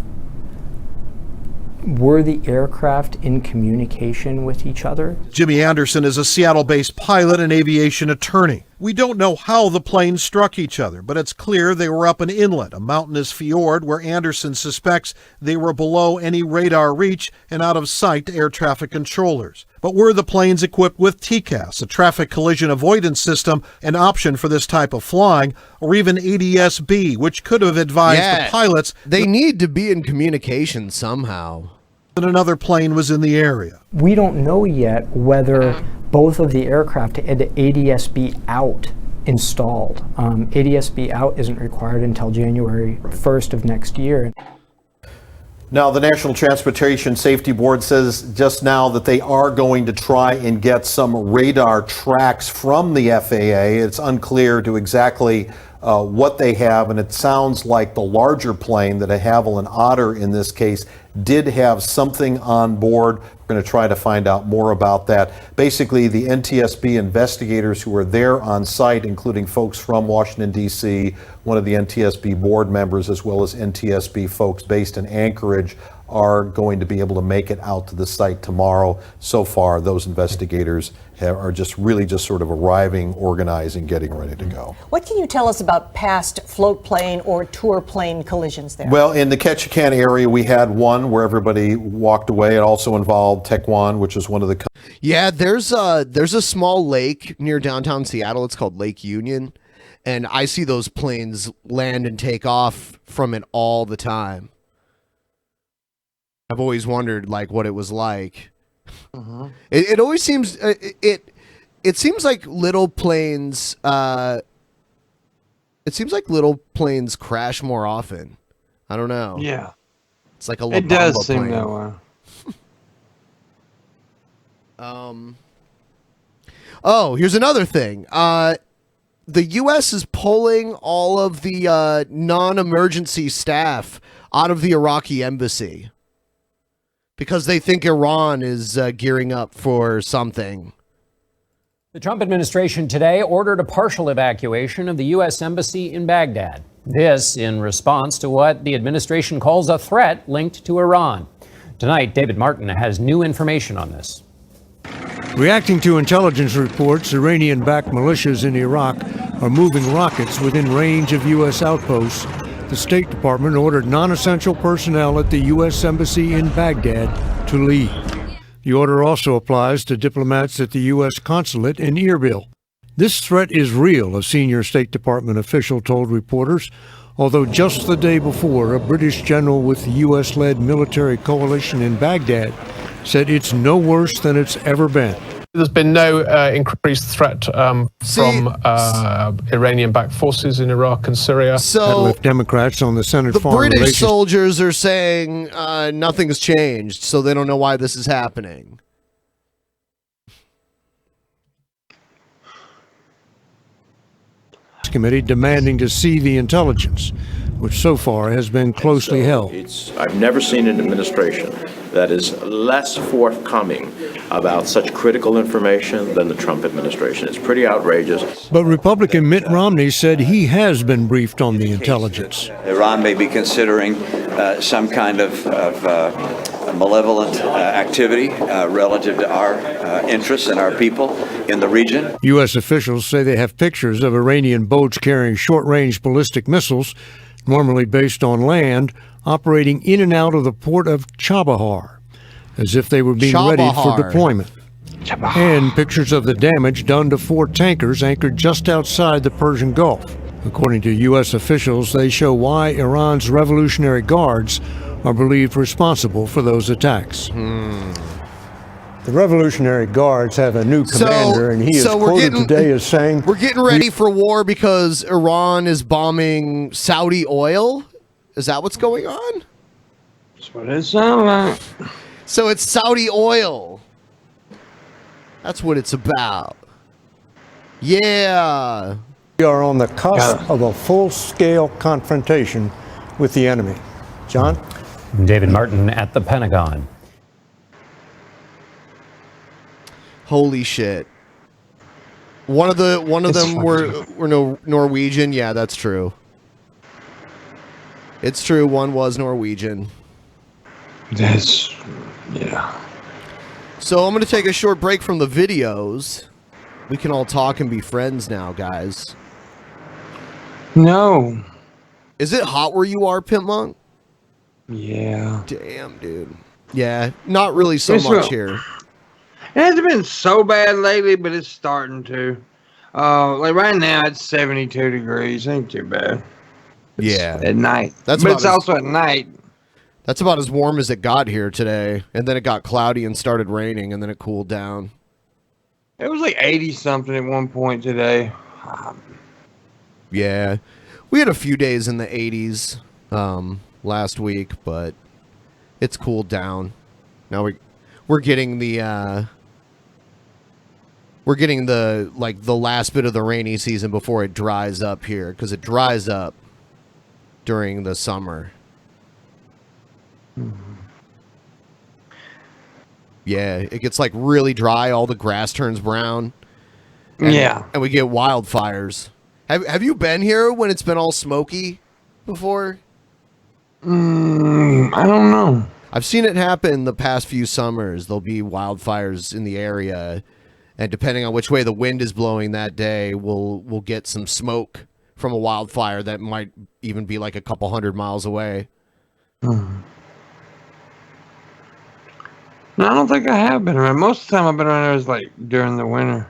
Were the aircraft in communication with each other? Jimmy Anderson is a Seattle-based pilot and aviation attorney. We don't know how the planes struck each other, but it's clear they were up an inlet, a mountainous fjord where Anderson suspects they were below any radar reach and out of sight to air traffic controllers. But were the planes equipped with TCAS, a traffic collision avoidance system, an option for this type of flying, or even ADS-B, which could have advised the pilots they need to be in communication somehow that another plane was in the area? We don't know yet whether both of the aircraft had ADS-B out installed. ADS-B out isn't required until January 1st of next year. Now, the National Transportation Safety Board says just now that they are going to try and get some radar tracks from the FAA. It's unclear to exactly what they have, and it sounds like the larger plane, the de Havilland Otter in this case, did have something on board. We're going to try to find out more about that. Basically, the NTSB investigators who were there on site, including folks from Washington, D.C., one of the NTSB board members, as well as NTSB folks based in Anchorage, are going to be able to make it out to the site tomorrow. So far, those investigators are just sort of arriving, organizing, getting ready to go. What can you tell us about past float plane or tour plane collisions there? Well, in the Ketchikan area, we had one where everybody walked away. It also involved Tequan, which is one of the... Yeah, there's a small lake near downtown Seattle. It's called Lake Union. And I see those planes land and take off from it all the time. I've always wondered what it was like. It always seems it seems like little planes crash more often. I don't know. Yeah. It's like a it does seem that way. Oh, here's another thing. The U.S. is pulling all of the non-emergency staff out of the Iraqi embassy because they think Iran is gearing up for something. The Trump administration today ordered a partial evacuation of the U.S. Embassy in Baghdad. This in response to what the administration calls a threat linked to Iran. Tonight, David Martin has new information on this. Reacting to intelligence reports, Iranian-backed militias in Iraq are moving rockets within range of U.S. outposts. The State Department ordered non-essential personnel at the U.S. Embassy in Baghdad to leave. The order also applies to diplomats at the U.S. consulate in Erbil. This threat is real, a senior State Department official told reporters, although just the day before, a British general with the U.S.-led military coalition in Baghdad said it's no worse than it's ever been. There's been no increased threat from Iranian-backed forces in Iraq and Syria. So with Democrats on the Senate the Foreign British Relations. soldiers are saying nothing's changed, so they don't know why this is happening. Committee demanding to see the intelligence, which so far has been closely held. I've never seen an administration that is less forthcoming about such critical information than the Trump administration. It's pretty outrageous. But Republican Mitt Romney said he has been briefed on the intelligence. Iran may be considering some kind of malevolent activity relative to our interests and our people in the region. U.S. officials say they have pictures of Iranian boats carrying short-range ballistic missiles, normally based on land, operating in and out of the port of Chabahar, as if they were being ready for deployment. And pictures of the damage done to 4 tankers anchored just outside the Persian Gulf. According to U.S. officials, they show why Iran's Revolutionary Guards are believed responsible for those attacks. The Revolutionary Guards have a new commander, and he is quoted today as saying, "We're getting ready for war because Iran is bombing Saudi oil." Is that what's going on? That's what it sounds like. So it's Saudi oil. That's what it's about. Yeah. We are on the cusp of a full-scale confrontation with the enemy. John? David Martin at the Pentagon. Holy shit. One of them were Norwegian. Yeah, that's true. It's true. One was Norwegian. Yeah. So I'm going to take a short break from the videos. We can all talk and be friends now, guys. No. Is it hot where you are, Pimpmunk? Yeah. Damn, dude. Yeah, not really so It's much real. here. It hasn't been so bad lately, but it's starting to. Like right now, it's 72 degrees. Ain't too bad. Yeah. At night. That's But about it's as- also at night. That's about as warm as it got here today. And then it got cloudy and started raining, and then it cooled down. It was like 80 something at one point today. Yeah. We had a few days in the 80s last week, but it's cooled down. Now we're getting the last bit of the rainy season before it dries up here, because it dries up during the summer. Yeah, it gets like really dry. All the grass turns brown. And we get wildfires. Have you been here when it's been all smoky before? I don't know. I've seen it happen the past few summers. There'll be wildfires in the area, and depending on which way the wind is blowing that day, we'll get some smoke from a wildfire that might even be like a couple 100 miles away. No, I don't think I have been around. Most of the time I've been around there is like during the winter.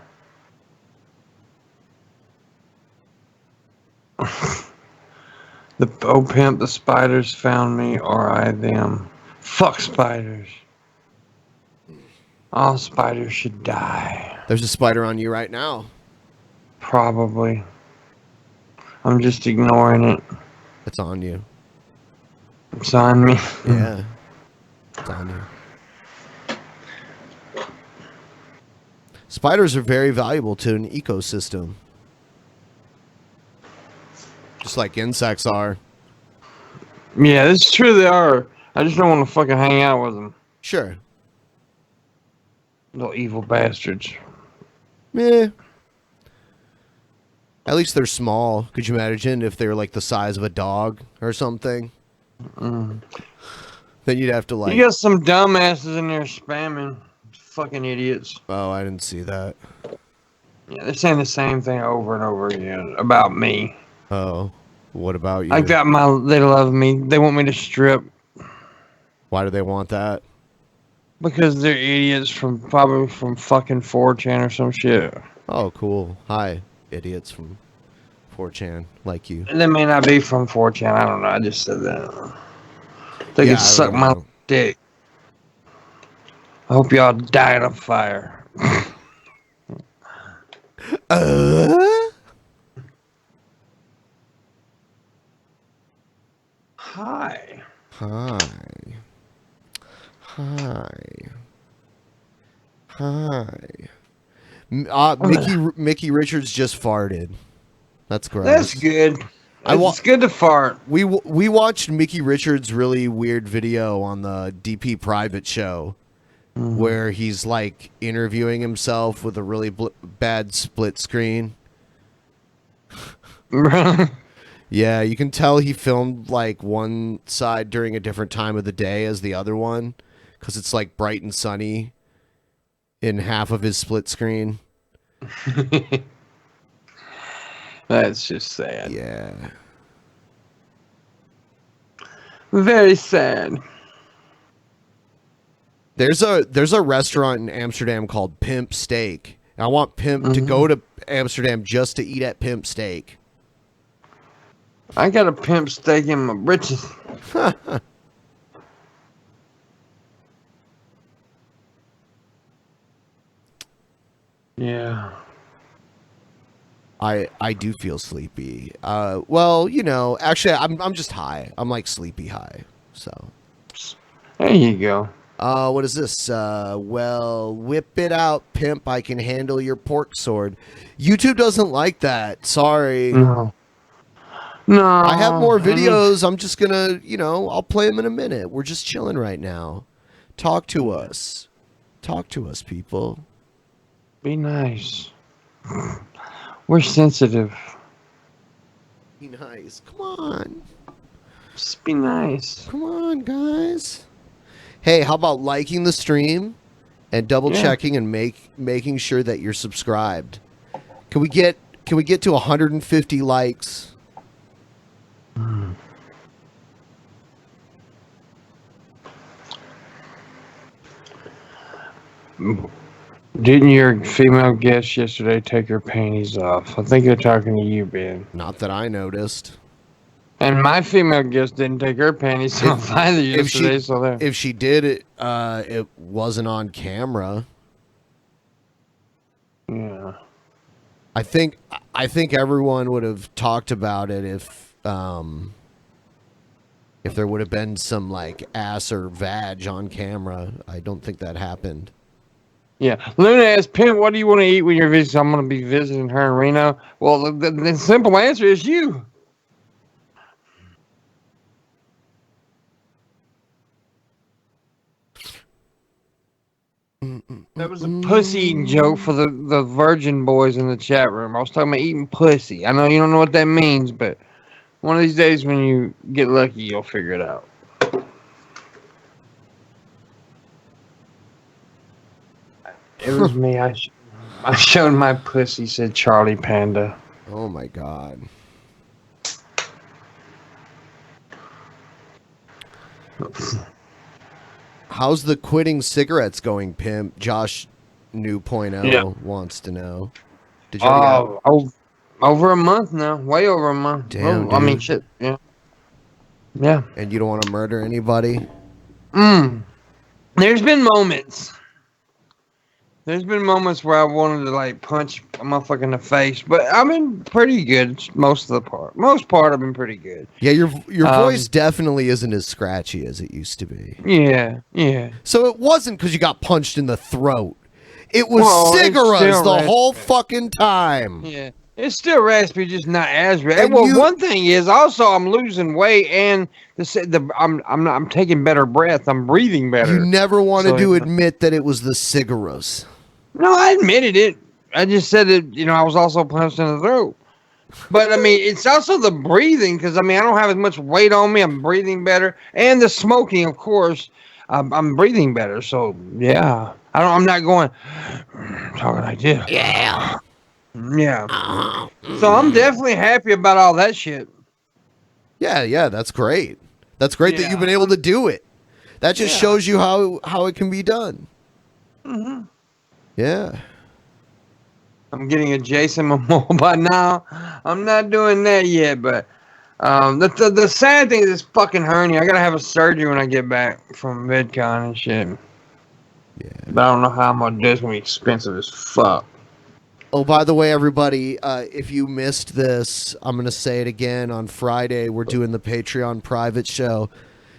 The pimp, the spiders found me, or I them. Fuck spiders. All spiders should die. There's a spider on you right now. Probably. I'm just ignoring it. It's on you. It's on me. Yeah. It's on you. Spiders are very valuable to an ecosystem. Just like insects are. Yeah, it's true they are. I just don't want to fucking hang out with them. Sure. Little evil bastards. Yeah. At least they're small. Could you imagine if they were like the size of a dog or something? Then you'd have to like... You got some dumbasses in there spamming. Fucking idiots. Oh, I didn't see that. Yeah, they're saying the same thing over and over again about me. Oh, what about you? They love me. They want me to strip. Why do they want that? Because they're idiots probably from fucking 4chan or some shit. Oh, cool. Hi, idiots from 4chan like you. And they may not be from 4chan. I don't know. I just said that. They could suck my dick. I hope y'all die in a fire. Hi. Hi. Mickey Richards just farted. That's gross. That's good. It's good to fart. We watched Mickey Richards' really weird video on the DP Private show, where he's like interviewing himself with a really bad split screen. Yeah, you can tell he filmed like one side during a different time of the day as the other one, because it's like bright and sunny in half of his split screen. That's just sad. Yeah. Very sad. There's a restaurant in Amsterdam called Pimp Steak. And I want Pimp to go to Amsterdam just to eat at Pimp Steak. I got a pimp steak in my britches. Yeah. I do feel sleepy. Well, you know, actually I'm just high. I'm like sleepy high. So there you go. What is this? Well, whip it out, pimp. I can handle your pork sword. YouTube doesn't like that. Sorry. No. I have more videos. I'm just gonna, you know, I'll play them in a minute. We're just chilling right now. Talk to us. Talk to us, people. Be nice. We're sensitive. Be nice. Come on. Just be nice. Come on, guys. Hey, how about liking the stream and double checking and making sure that you're subscribed? Can we get to 150 likes? Didn't your female guest yesterday take her panties off? I think they're talking to you, Ben. Not that I noticed. And my female guest didn't take her panties off either yesterday. If she did, it wasn't on camera. Yeah. I think everyone would have talked about it if there would have been some like ass or vag on camera. I don't think that happened. Yeah. Luna asked Pimp, what do you want to eat when you're visiting? I'm going to be visiting her in Reno. Well, the simple answer is you. That was a pussy eating joke for the virgin boys in the chat room. I was talking about eating pussy. I know you don't know what that means, but one of these days when you get lucky, you'll figure it out. It was me. I showed my pussy, said Charlie Panda. Oh my God. How's the quitting cigarettes going, Pimp? Josh New Point wants to know. Did you over a month now. Way over a month. Damn, I mean, dude. shit. Yeah. Yeah. And you don't want to murder anybody? There's been moments. There's been moments where I wanted to like punch a motherfucker in the face, but I've been pretty good most of the part. Most part I've been pretty good. Yeah, your voice definitely isn't as scratchy as it used to be. Yeah, yeah. So it wasn't because you got punched in the throat. It was cigarettes the whole fucking time. Yeah. It's still raspy, just not as raspy. Well, one thing is also I'm losing weight and I'm taking better breath. I'm breathing better. You never wanted to admit that it was the cigarettes. No, I admitted it. I just said that, I was also punched in the throat. But, I mean, it's also the breathing because, I mean, I don't have as much weight on me. I'm breathing better. And the smoking, of course, I'm breathing better. So, yeah. I'm not going talking like this. Yeah. Yeah. So I'm definitely happy about all that shit. Yeah, that's great. That's great that you've been able to do it. That just shows you how it can be done. Mm-hmm. Yeah. I'm getting a Jason Momoa by now. I'm not doing that yet, but the sad thing is this fucking hernia. I gotta have a surgery when I get back from VidCon and shit. Yeah. But I don't know how I'm gonna do it. It's gonna be expensive as fuck. Oh, by the way, everybody, if you missed this, I'm going to say it again. On Friday, we're doing the Patreon private show.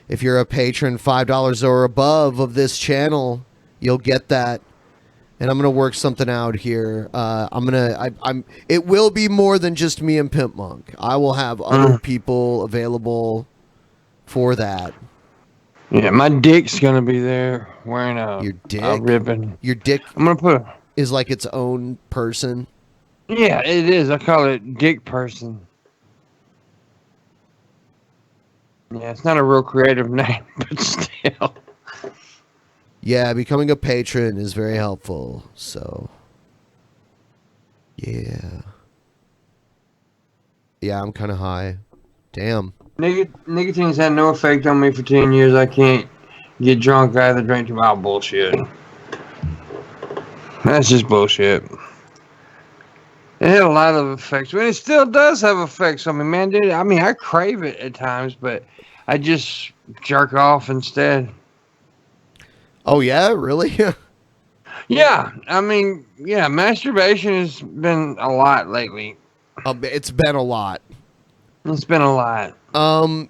If you're a patron, $5 or above of this channel, you'll get that. And I'm going to work something out here. It will be more than just me and Pimpmunk. I will have other people available for that. Yeah, my dick's going to be there wearing a ribbon. Your dick? I'm going to put is like its own person. Yeah, it is. I call it Dick Person. Yeah, it's not a real creative name, but still. Yeah, becoming a patron is very helpful. So, yeah. Yeah, I'm kind of high. Damn. Nicotine's had no effect on me for 10 years. I can't get drunk either, drink too much. Bullshit. That's just bullshit. It had a lot of effects. And it still does have effects on me, man, dude. I mean, I crave it at times, but I just jerk off instead. Oh, yeah? Really? Yeah. I mean, yeah, masturbation has been a lot lately. It's been a lot. It's been a lot.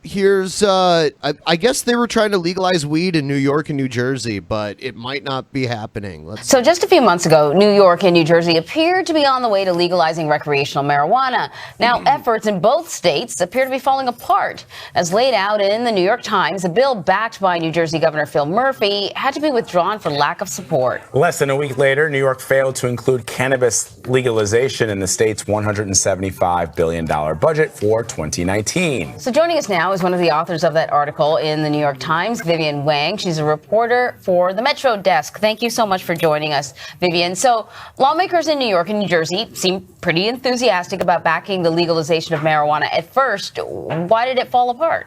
Here's, I guess they were trying to legalize weed in New York and New Jersey, but it might not be happening. So just a few months ago, New York and New Jersey appeared to be on the way to legalizing recreational marijuana. Now, efforts in both states appear to be falling apart. As laid out in the New York Times, a bill backed by New Jersey Governor Phil Murphy had to be withdrawn for lack of support. Less than a week later, New York failed to include cannabis legalization in the state's $175 billion budget for 2019. So joining us now is one of the authors of that article in the New York Times, Vivian Wang. She's a reporter for the Metro Desk. Thank you so much for joining us, Vivian. So lawmakers in New York and New Jersey seem pretty enthusiastic about backing the legalization of marijuana at first. Why did it fall apart?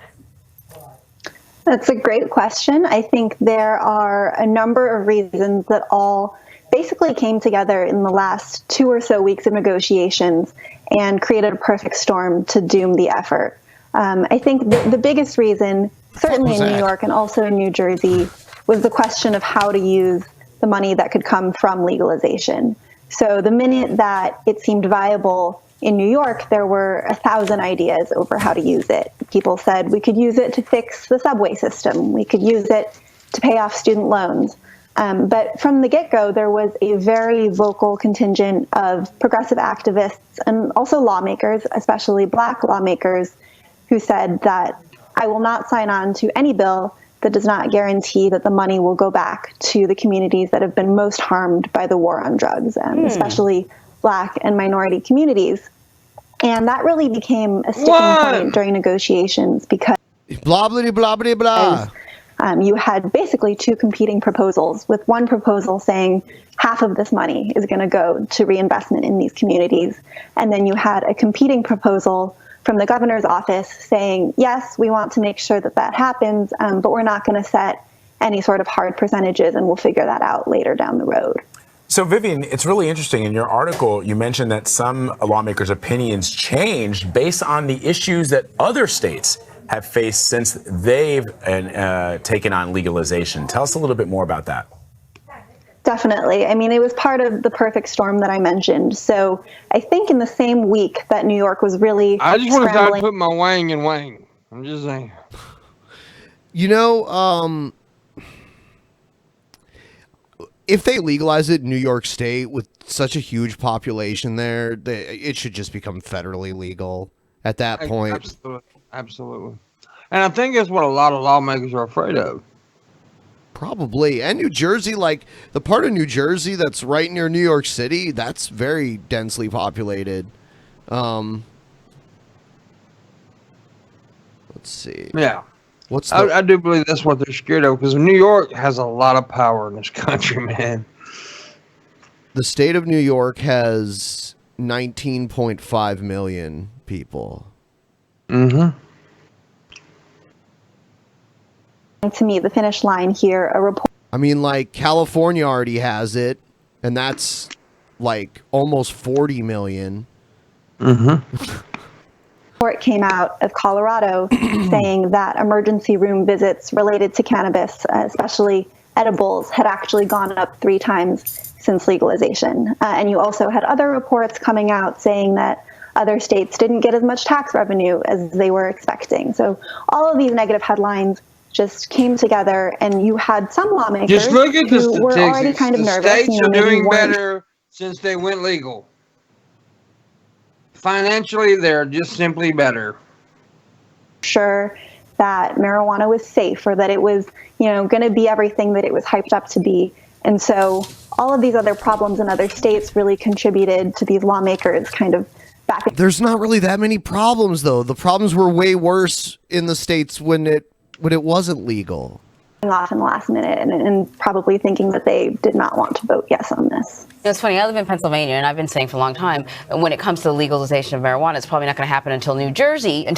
That's a great question. I think there are a number of reasons that all basically came together in the last 2 or so weeks of negotiations and created a perfect storm to doom the effort. I think the biggest reason, certainly in New York and also in New Jersey, was the question of how to use the money that could come from legalization. So the minute that it seemed viable in New York, there were 1,000 ideas over how to use it. People said we could use it to fix the subway system. We could use it to pay off student loans. But from the get-go, there was a very vocal contingent of progressive activists and also lawmakers, especially Black lawmakers, who said that I will not sign on to any bill that does not guarantee that the money will go back to the communities that have been most harmed by the war on drugs, especially Black and minority communities. And that really became a sticking point during negotiations because blah, blah, blah, blah, blah. You had basically two competing proposals, with one proposal saying half of this money is going to go to reinvestment in these communities. And then you had a competing proposal from the governor's office saying, yes, we want to make sure that that happens, but we're not going to set any sort of hard percentages, and we'll figure that out later down the road. So, Vivian, it's really interesting. In your article, you mentioned that some lawmakers' opinions changed based on the issues that other states have faced since they've taken on legalization. Tell us a little bit more about that. Definitely. I mean, it was part of the perfect storm that I mentioned. So I think in the same week that New York was really I just want to try to put my Wang in Wang. I'm just saying. You know, if they legalize it in New York State with such a huge population there, it should just become federally legal at that point. Absolutely. Absolutely. And I think that's what a lot of lawmakers are afraid of. Probably. And New Jersey, like the part of New Jersey that's right near New York City, that's very densely populated. Let's see. Yeah. What's I do believe that's what they're scared of, because New York has a lot of power in this country, man. The state of New York has 19.5 million people. To me, the finish line here, a report. I mean, like California already has it, and that's like almost 40 million. Report came out of Colorado saying that emergency room visits related to cannabis, especially edibles, had actually gone up 3 times since legalization. And you also had other reports coming out saying that other states didn't get as much tax revenue as they were expecting. So all of these negative headlines just came together, and you had some lawmakers just look at who were already kind of nervous. States are doing better since they went legal. Financially, they're just simply better. Sure that marijuana was safe, or that it was, going to be everything that it was hyped up to be. And so all of these other problems in other states really contributed to these lawmakers kind of back. There's not really that many problems, though. The problems were way worse in the states when it wasn't legal. Off in the last minute and probably thinking that they did not want to vote yes on this. It's funny, I live in Pennsylvania, and I've been saying for a long time, when it comes to the legalization of marijuana, it's probably not going to happen until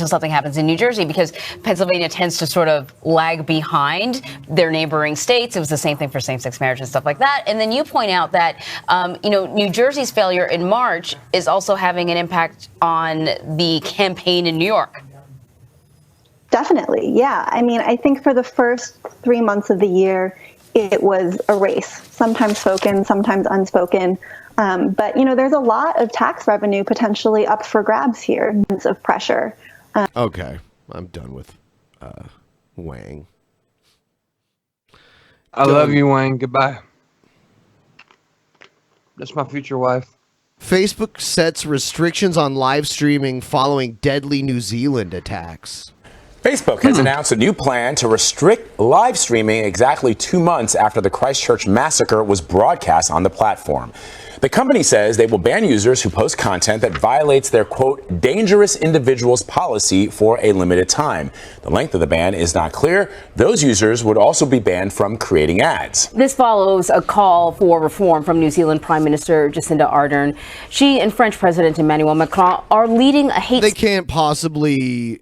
something happens in New Jersey, because Pennsylvania tends to sort of lag behind their neighboring states. It was the same thing for same-sex marriage and stuff like that. And then you point out that, New Jersey's failure in March is also having an impact on the campaign in New York. Definitely, yeah. I mean, I think for the first 3 months of the year, it was a race, sometimes spoken, sometimes unspoken. But, there's a lot of tax revenue potentially up for grabs here, sense of pressure. Okay, I'm done with Wang. I love you, Wang. Goodbye. That's my future wife. Facebook sets restrictions on live streaming following deadly New Zealand attacks. Facebook has announced a new plan to restrict live streaming exactly 2 months after the Christchurch massacre was broadcast on the platform. The company says they will ban users who post content that violates their, quote, dangerous individuals policy for a limited time. The length of the ban is not clear. Those users would also be banned from creating ads. This follows a call for reform from New Zealand Prime Minister Jacinda Ardern. She and French President Emmanuel Macron are leading a hate... They can't possibly...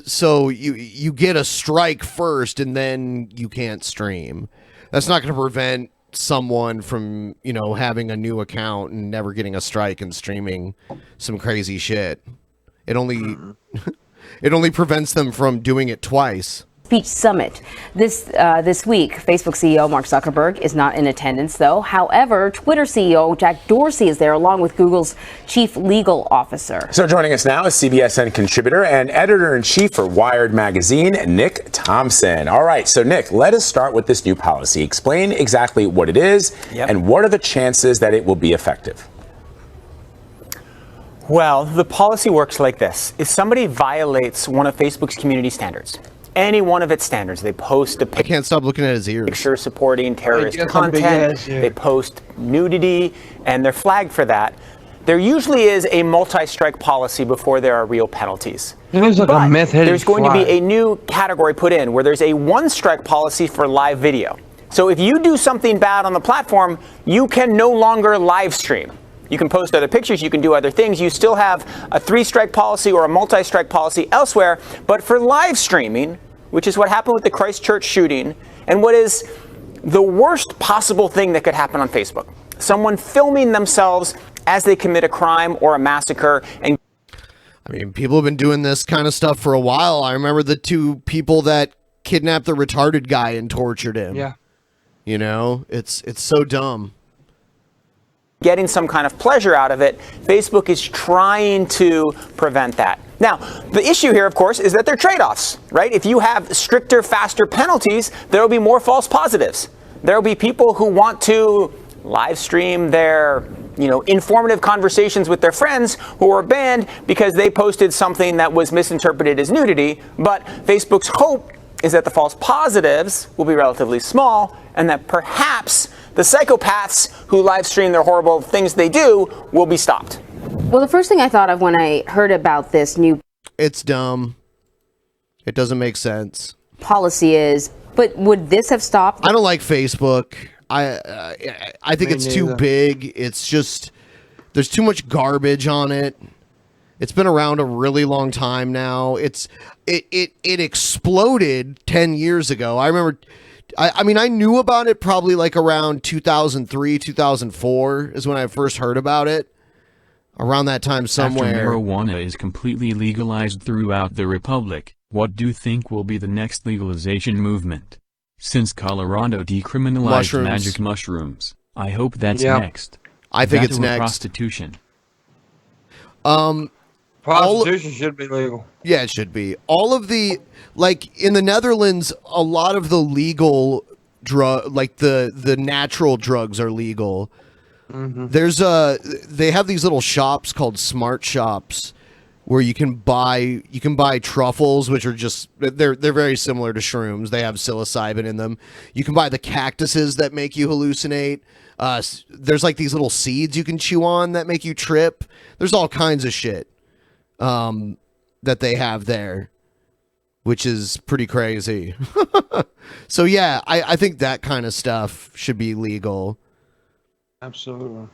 So you get a strike first and then you can't stream. That's not going to prevent someone from, having a new account and never getting a strike and streaming some crazy shit. It only prevents them from doing it twice. Speech Summit. This week, Facebook CEO Mark Zuckerberg is not in attendance, though. However, Twitter CEO Jack Dorsey is there, along with Google's chief legal officer. So joining us now is CBSN contributor and editor-in-chief for Wired magazine, Nick Thompson. All right, so Nick, let us start with this new policy. Explain exactly what it is and what are the chances that it will be effective? Well, the policy works like this. If somebody violates one of Facebook's community standards, any one of its standards, they post a I can't stop looking at his ears. picture supporting terrorist content, they post nudity, and they're flagged for that. There usually is a multi-strike policy before there are real penalties. There's like a meth-headed there's going to fly. be a new category put in where there's a one-strike policy for live video. So if you do something bad on the platform, you can no longer live stream. You can post other pictures, you can do other things. You still have a 3-strike policy or a multi-strike policy elsewhere. But for live streaming, which is what happened with the Christchurch shooting, and what is the worst possible thing that could happen on Facebook, someone filming themselves as they commit a crime or a massacre. And I mean, people have been doing this kind of stuff for a while. I remember the 2 people that kidnapped the retarded guy and tortured him. Yeah. It's so dumb. Getting some kind of pleasure out of it, Facebook is trying to prevent that. Now, the issue here, of course, is that they're trade-offs, right? If you have stricter, faster penalties, there will be more false positives. There will be people who want to live stream their, informative conversations with their friends who are banned because they posted something that was misinterpreted as nudity. But Facebook's hope is that the false positives will be relatively small and that perhaps the psychopaths who live stream their horrible things they do will be stopped. Well, the first thing I thought of when I heard about this new It's dumb. It doesn't make sense. policy is, but would this have stopped? I don't like Facebook. I think it's too big. It's just there's too much garbage on it. It's been around a really long time now. It exploded 10 years ago. I remember I knew about it probably like around 2003, 2004 is when I first heard about it. Around that time somewhere. After marijuana is completely legalized throughout the Republic, what do you think will be the next legalization movement? Since Colorado decriminalized magic mushrooms, I hope that's next. I think That it's or next. Prostitution. Prostitution should be legal. Yeah, it should be. All of the, like in the Netherlands, a lot of the legal like the natural drugs are legal. Mm-hmm. They have these little shops called smart shops where you can buy truffles, which are just they're very similar to shrooms. They have psilocybin in them. You can buy the cactuses that make you hallucinate. There's like these little seeds you can chew on that make you trip. There's all kinds of shit that they have there, which is pretty crazy. So yeah, I think that kind of stuff should be legal. Absolutely.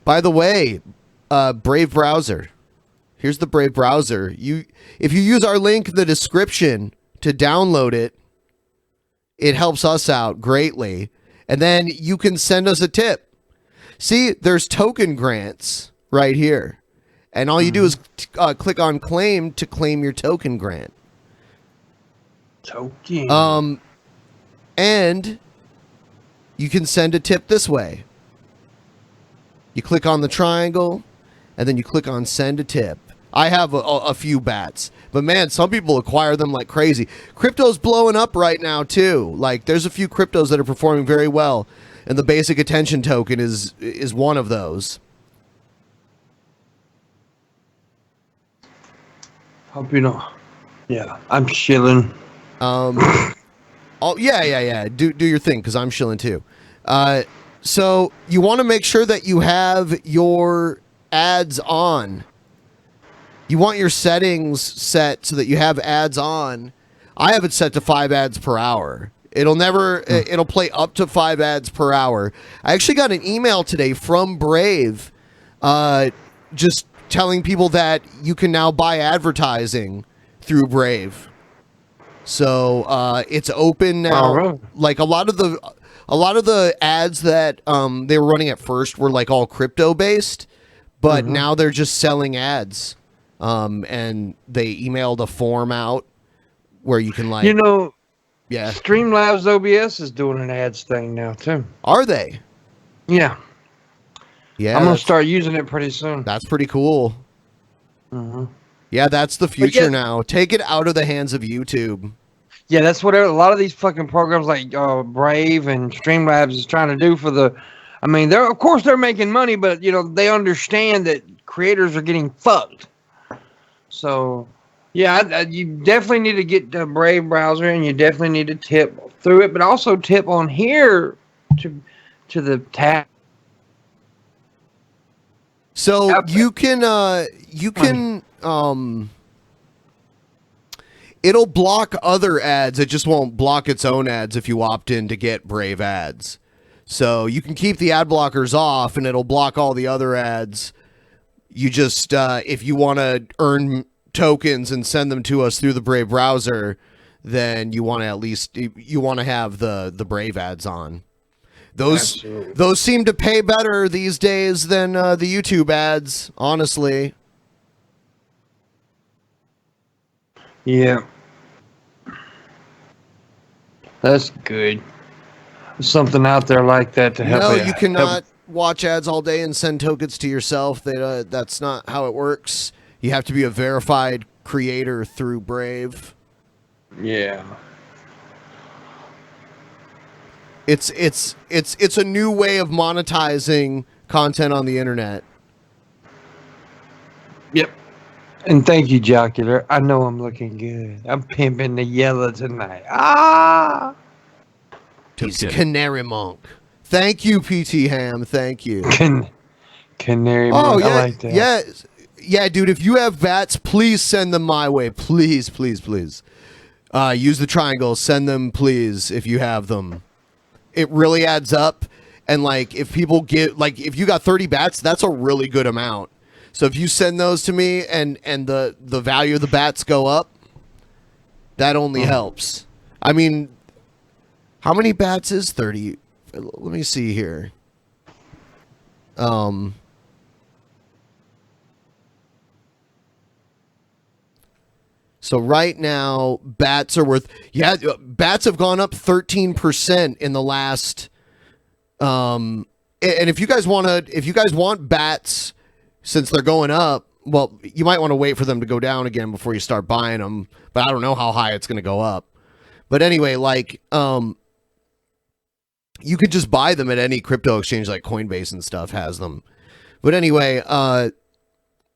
By the way, Brave browser. Here's the Brave browser. If you use our link in the description to download it, it helps us out greatly. And then you can send us a tip. See, there's token grants right here. And all you do is click on claim to claim your token grant. Token. And you can send a tip this way. You click on the triangle, and then you click on send a tip. I have a few bats, but man, some people acquire them like crazy. Crypto's blowing up right now too. Like there's a few cryptos that are performing very well, and the basic attention token is one of those. Hope you know. Yeah, I'm chilling. Oh yeah. Do your thing because I'm chilling too. So you want to make sure that you have your ads on. You want your settings set so that you have ads on. I have it set to 5 ads per hour. It'll play up to 5 ads per hour. I actually got an email today from Brave, just telling people that you can now buy advertising through Brave. So it's open now. All right. Like a lot of the ads that they were running at first were like all crypto based, but now they're just selling ads. And they emailed a form out where you can Yeah. Streamlabs OBS is doing an ads thing now too. Are they? Yeah. Yeah. I'm gonna start using it pretty soon. That's pretty cool. Mm-hmm. Yeah, that's the future now. Take it out of the hands of YouTube. Yeah, that's what a lot of these fucking programs like Brave and Streamlabs is trying to do for the. I mean, they're making money, but they understand that creators are getting fucked. So, yeah, you definitely need to get the Brave browser, and you definitely need to tip through it, but also tip on here to the tab. So you can it'll block other ads. It just won't block its own ads if you opt in to get Brave ads. So you can keep the ad blockers off and it'll block all the other ads. You just if you want to earn tokens and send them to us through the Brave browser, then you want to have the Brave ads on. Those seem to pay better these days than the YouTube ads, honestly. Yeah. That's good. There's something out there like that to help No, you. you cannot watch ads all day and send tokens to yourself. That's not how it works. You have to be a verified creator through Brave. Yeah. It's a new way of monetizing content on the internet. Yep. And thank you, Jocular. I know I'm looking good. I'm pimping the yellow tonight. Ah! He's Canary Monk. Thank you, PT Ham. Thank you. Canary Monk. Yeah, I like that. Yeah, dude. If you have bats, please send them my way. Please, please, please. Use the triangle. Send them, please, if you have them. It really adds up. And like, if people if you got 30 bats, that's a really good amount. So if you send those to me and the value of the bats go up, that only helps. I mean, how many bats is 30? Let me see here. So right now, bats are worth. Yeah, bats have gone up 13% in the last. And if you guys want bats, since they're going up, well, you might want to wait for them to go down again before you start buying them. But I don't know how high it's going to go up. But anyway, you could just buy them at any crypto exchange, like Coinbase and stuff has them. But anyway,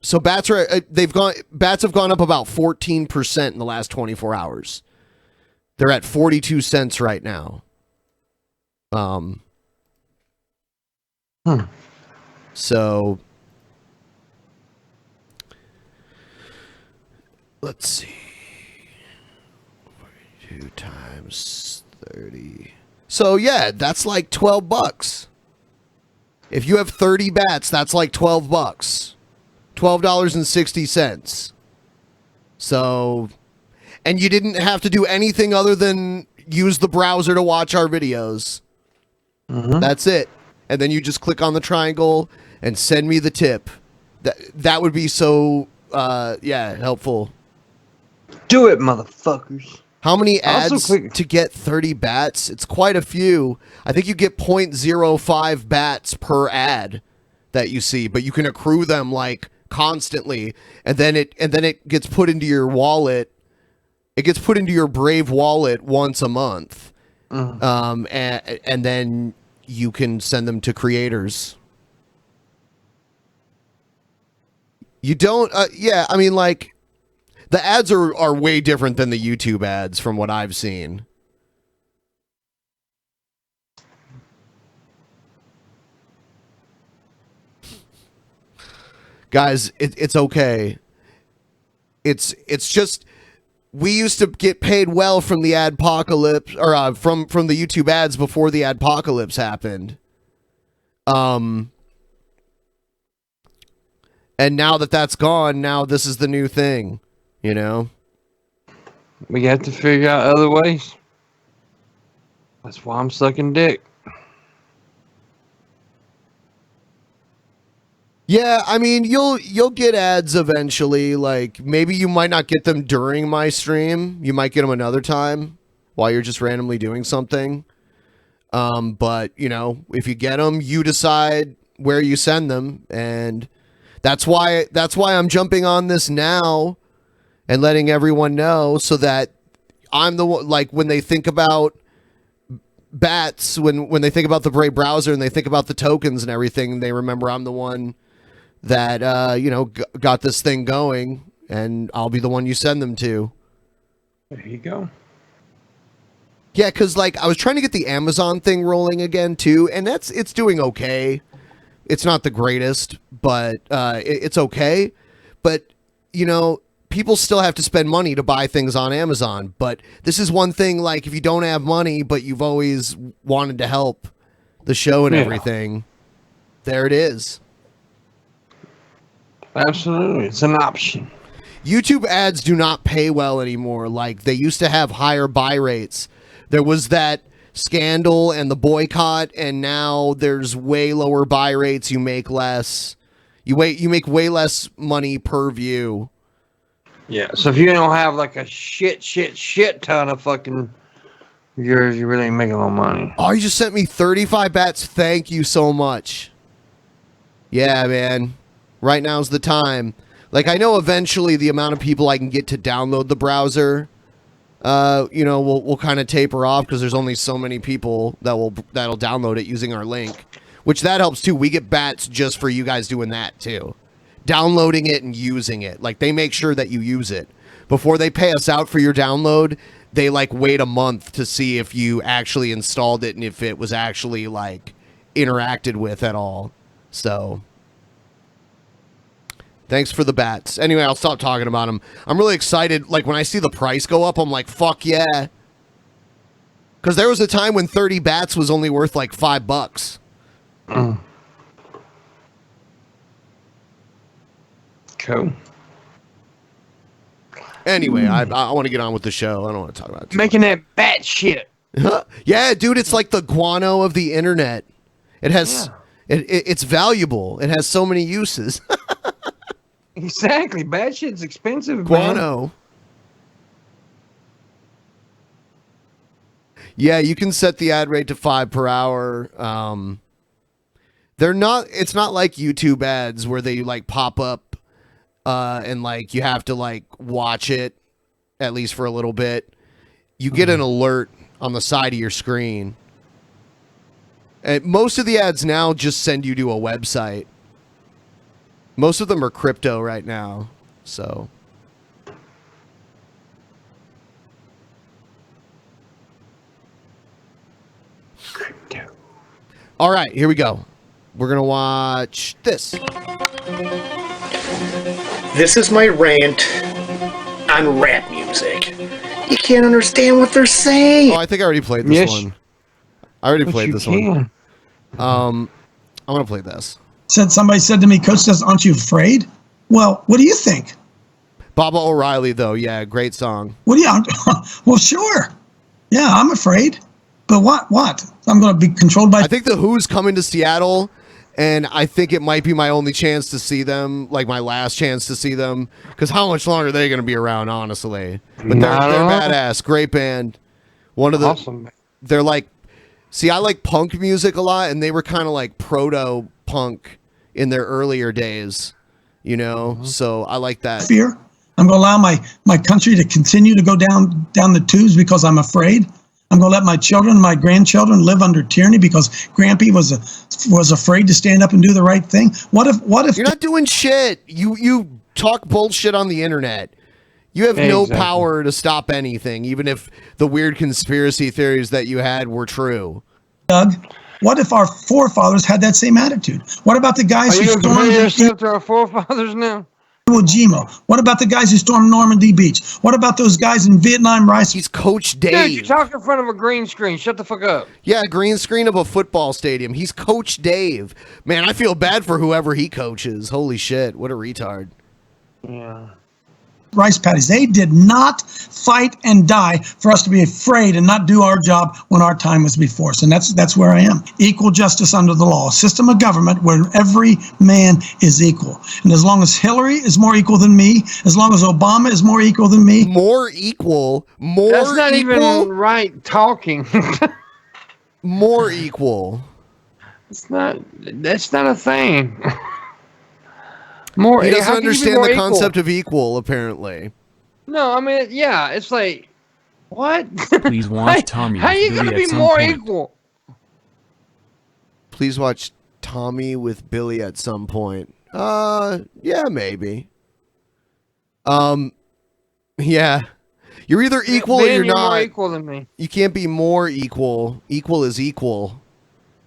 so bats have gone up about 14% in the last 24 hours. They're at 42 cents right now. So let's see. 42 times 30. So yeah, that's like $12. If you have 30 bats, that's like $12. $12.60. So, and you didn't have to do anything other than use the browser to watch our videos. That's it. And then you just click on the triangle and send me the tip. That would be so helpful. Do it, motherfuckers. How many ads to get 30 bats? It's quite a few. I think you get 0.05 bats per ad that you see, but you can accrue them like constantly, and then it gets put into your wallet. It gets put into your Brave wallet once a month, and then you can send them to creators. You don't, I mean, like, The ads are way different than the YouTube ads from what I've seen. Guys, it's okay. It's just we used to get paid well from the adpocalypse, or from the YouTube ads before the adpocalypse happened. And now that that's gone, now this is the new thing, you know? We have to figure out other ways. That's why I'm sucking dick. Yeah, I mean, you'll get ads eventually. Like, maybe you might not get them during my stream. You might get them another time while you're just randomly doing something. But, you know, if you get them, you decide where you send them. And that's why I'm jumping on this now and letting everyone know, so that I'm the one, like, when they think about bats, when they think about the Brave browser and they think about the tokens and everything, they remember I'm the one that, you know, got this thing going, and I'll be the one you send them to. There you go. Yeah, because, like, I was trying to get the Amazon thing rolling again, too, and it's doing okay. It's not the greatest, but it's okay. But, you know, people still have to spend money to buy things on Amazon. But this is one thing, like, if you don't have money, but you've always wanted to help the show and everything, there it is. Absolutely. It's an option. YouTube ads do not pay well anymore. Like, they used to have higher buy rates. There was that scandal and the boycott, and now there's way lower buy rates. You make less. You make way less money per view. Yeah, so if you don't have like a shit ton of fucking viewers, you really ain't making no money. Oh, you just sent me 35 bats. Thank you so much. Yeah, man. Right now's the time. Like, I know eventually the amount of people I can get to download the browser, you know, will kind of taper off, because there's only so many people that'll download it using our link, which that helps too. We get bats just for you guys doing that too. Downloading it and using it. Like, they make sure that you use it. Before they pay us out for your download, they like wait a month to see if you actually installed it and if it was actually like interacted with at all. So thanks for the bats. Anyway, I'll stop talking about them. I'm really excited. Like, when I see the price go up, I'm like, fuck yeah. Because there was a time when 30 bats was only worth like $5. Cool. Anyway, I want to get on with the show. I don't want to talk about it. Making that bat shit. Yeah, dude, it's like the guano of the internet. It has, it's valuable. It has so many uses. Exactly. Bad shit's expensive, guano. Man. Yeah, you can set the ad rate to 5 per hour. It's not like YouTube ads where they like pop up and like you have to like watch it at least for a little bit. You get an alert on the side of your screen. And most of the ads now just send you to a website. Most of them are crypto right now, so. Crypto. All right, here we go. We're going to watch this. This is my rant on rap music. You can't understand what they're saying. Oh, I think I already played this one. I already played this one. I'm going to play this. Somebody said to me, Coach says, aren't you afraid? Well, what do you think? Baba O'Reilly, though. Yeah, great song. What do you? Well, sure. Yeah, I'm afraid. But what? I'm going to be controlled by... I think The Who's coming to Seattle, and I think it might be my only chance to see them, like my last chance to see them, because how much longer are they going to be around, honestly? But they're badass. Great band. One of the... Awesome. They're like... See, I like punk music a lot, and they were kind of like proto-punk in their earlier days, you know? So I like that. Fear. I'm going to allow my country to continue to go down the tubes because I'm afraid. I'm going to let my children, my grandchildren live under tyranny because Grampy was afraid to stand up and do the right thing. What if you're not doing shit? You talk bullshit on the internet. You have no Exactly. power to stop anything, even if the weird conspiracy theories that you had were true. Doug, what if our forefathers had that same attitude? What about the guys Are who you going to compare stormed yourself to our forefathers now? Iwo Jima? What about the guys who stormed Normandy Beach? What about those guys in Vietnam Rice? He's Coach Dave. Dude, you talk in front of a green screen. Shut the fuck up. Yeah, green screen of a football stadium. He's Coach Dave. Man, I feel bad for whoever he coaches. Holy shit, what a retard. Yeah. Rice paddies. They did not fight and die for us to be afraid and not do our job when our time was before us. And that's where I am. Equal justice under the law. A system of government where every man is equal. And as long as Hillary is more equal than me, as long as Obama is more equal than me. More equal. More That's not equal. even right talking. More equal. That's not a thing. More. He doesn't how can you be understand more the equal? concept of equal, apparently. No, I mean, yeah, it's like, what? Please watch Tommy. How with you Billy gonna at be some more point. equal? Please watch Tommy with Billy at some point. Yeah, maybe. Yeah. You're either equal or Then you're not. more equal than me. You can't be more equal. Equal is equal.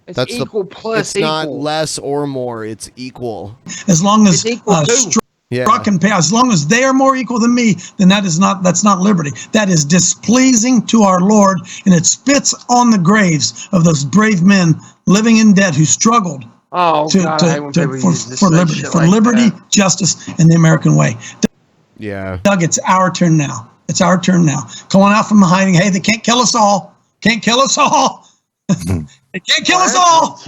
It's equal plus It's not equal. less or more. It's equal. As long as It's equal too. Struck and pay, as long as they are more equal than me, then that's not liberty. That is displeasing to our Lord, and it spits on the graves of those brave men living in debt who struggled God, I hate when people use this for like liberty, shit for like liberty, that. justice, and the American way. Yeah. Doug, it's our turn now. It's our turn now. Calling out from the hiding. Hey, they can't kill us all. Can't kill us all. They can't kill us all.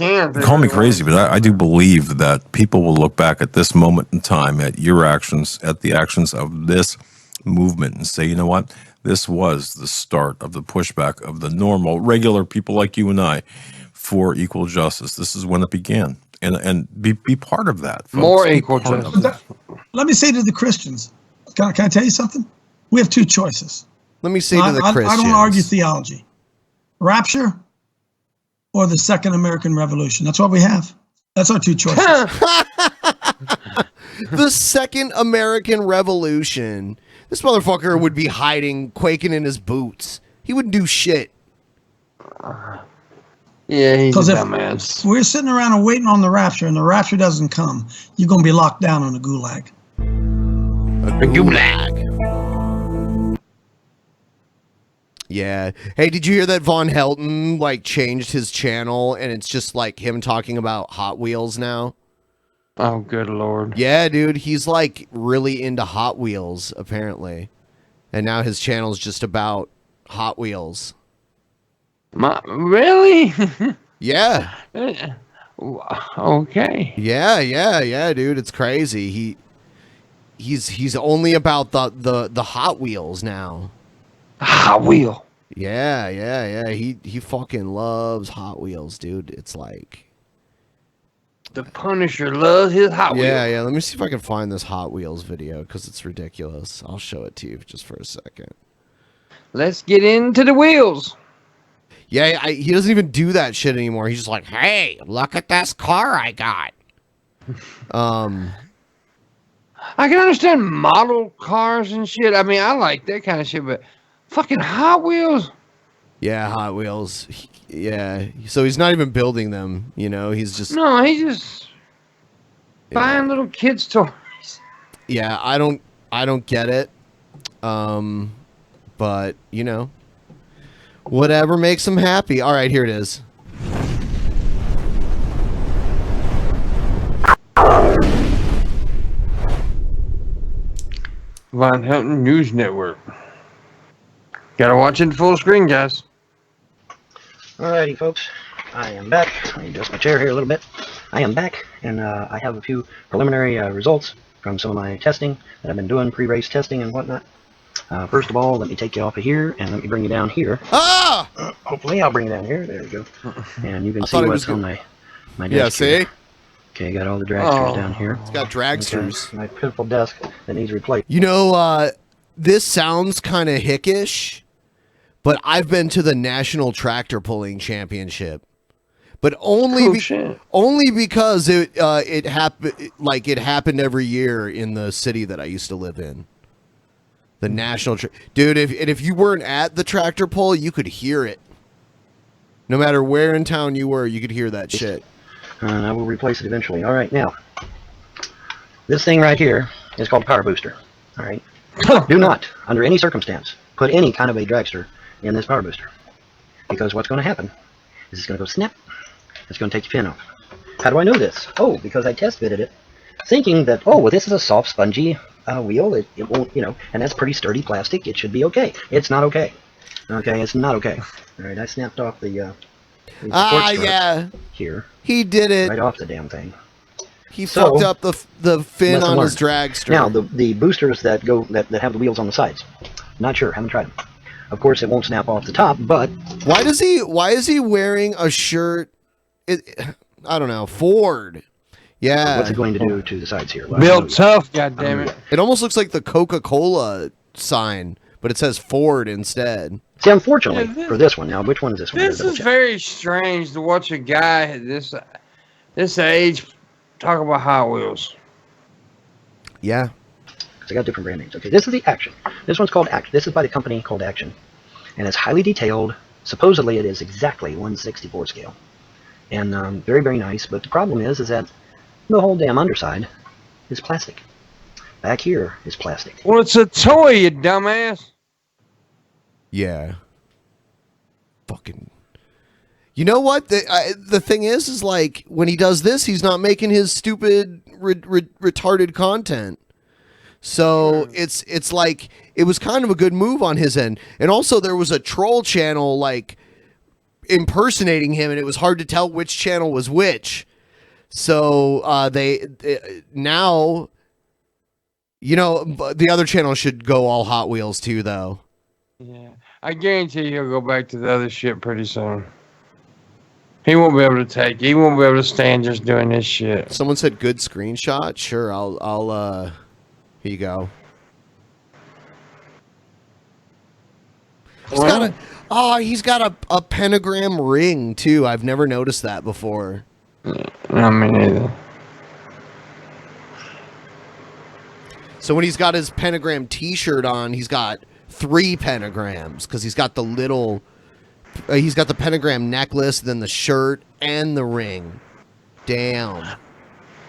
Call me crazy, but I do believe that people will look back at this moment in time, at your actions, at the actions of this movement, and say, you know what? This was the start of the pushback of the normal, regular people like you and I for equal justice. This is when it began. And be part of that. Folks. More Be equal part of justice. it. Let me say to the Christians, can I tell you something? We have two choices. Let me say to the I Christians. don't argue theology. Rapture or the Second American Revolution. That's what we have. That's our two choices. The Second American Revolution. This motherfucker would be hiding, quaking in his boots. He wouldn't do shit. Yeah, he's a Because if dumbass. we're sitting around and waiting on the rapture and the rapture doesn't come, you're going to be locked down on a gulag. A gulag. Yeah. Hey, did you hear that Von Helton changed his channel and it's just like him talking about Hot Wheels now? Oh, good Lord. Yeah, dude, he's really into Hot Wheels apparently. And now his channel's just about Hot Wheels. Really? Yeah. Okay. Yeah, dude, it's crazy. He's only about the Hot Wheels now. Hot Wheel. Yeah. He fucking loves Hot Wheels, dude. It's like The Punisher loves his Hot Wheel. Yeah. Let me see if I can find this Hot Wheels video because it's ridiculous. I'll show it to you just for a second. Let's get into the wheels. Yeah, he doesn't even do that shit anymore. He's just like, hey, look at this car I got. I can understand model cars and shit. I mean, I like that kind of shit, but fucking Hot Wheels. Yeah, Hot Wheels. Yeah, so he's not even building them. He's just No, he's just buying little kids' toys. Yeah, I don't get it. But whatever makes him happy. All right, here it is. Von Helton News Network. Gotta watch it full screen, guys. Alrighty, folks. I am back. Let me adjust my chair here a little bit. I am back, and I have a few preliminary results from some of my testing that I've been doing, pre-race testing and whatnot. First of all, let me take you off of here, and let me bring you down here. Ah! Hopefully, I'll bring you down here. There we go. And you can I see thought it what's was on good. my desk. Yeah, see? here. Okay, got all the dragsters down here. It's got dragsters. Okay, my pitiful desk that needs replaced. This sounds kind of hickish, but I've been to the National Tractor Pulling Championship, but only because it happened every year in the city that I used to live in. The national, dude. If you weren't at the tractor pull, you could hear it. No matter where in town you were, you could hear that shit. I will replace it eventually. All right, now this thing right here is called a power booster. All right. Do not, under any circumstance, put any kind of a dragster in this power booster, because what's going to happen is it's going to go snap. It's going to take your pin off. How do I know this? Oh, because I test fitted it, thinking that, oh, well, this is a soft, spongy wheel. It won't, and that's pretty sturdy plastic. It should be okay. It's not okay. Okay, it's not okay. All right, I snapped off the support yeah. Here. He did it. Right off the damn thing. He fucked up the fin on his dragster. Now, the boosters that have the wheels on the sides. Not sure. Haven't tried them. Of course, it won't snap off the top, but... Why is he wearing a shirt... I don't know. Ford. Yeah. What's it going to do to the sides here? Built tough, goddammit. It almost looks like the Coca-Cola sign, but it says Ford instead. See, unfortunately, for this one, now, which one is this one? This is very strange to watch a guy at this age talk about Hot Wheels. Yeah. Because I got different brand names. Okay, this is the Action. This one's called Action. This is by the company called Action. And it's highly detailed. Supposedly, it is exactly 1/64 scale. And very, very nice. But the problem is that the whole damn underside is plastic. Back here is plastic. Well, it's a toy, you dumbass. Yeah. Fucking. You know what? The thing is like, when he does this, he's not making his stupid, retarded content. So it's like, it was kind of a good move on his end. And also, there was a troll channel, like, impersonating him, and it was hard to tell which channel was which. So they now, the other channel should go all Hot Wheels too, though. Yeah, I guarantee he'll go back to the other shit pretty soon. He won't be able to take it. He won't be able to stand just doing this shit. Someone said good screenshot. Sure, I'll here you go. He's got a pentagram ring too. I've never noticed that before. No, me neither. So when he's got his pentagram t-shirt on, he's got 3 pentagrams, because he's got the little... he's got the pentagram necklace, then the shirt, and the ring. Damn.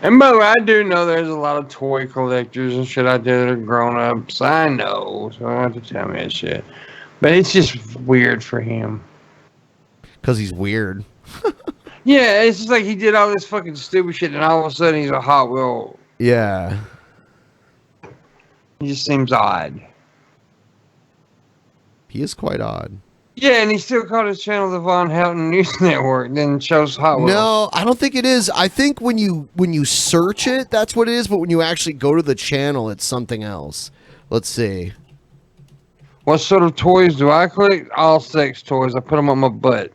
And by the way, I do know there's a lot of toy collectors and shit out there that are grown-ups. I know, so I don't have to tell me that shit. But it's just weird for him. Because he's weird. Yeah, it's just like he did all this fucking stupid shit, and all of a sudden he's a Hot Wheel. Yeah. He just seems odd. He is quite odd. Yeah, and he still called his channel the Von Helton News Network, then shows Hot Wheels. No, I don't think it is. I think when you search it, that's what it is, but when you actually go to the channel, it's something else. Let's see. What sort of toys do I collect? All sex toys. I put them on my butt.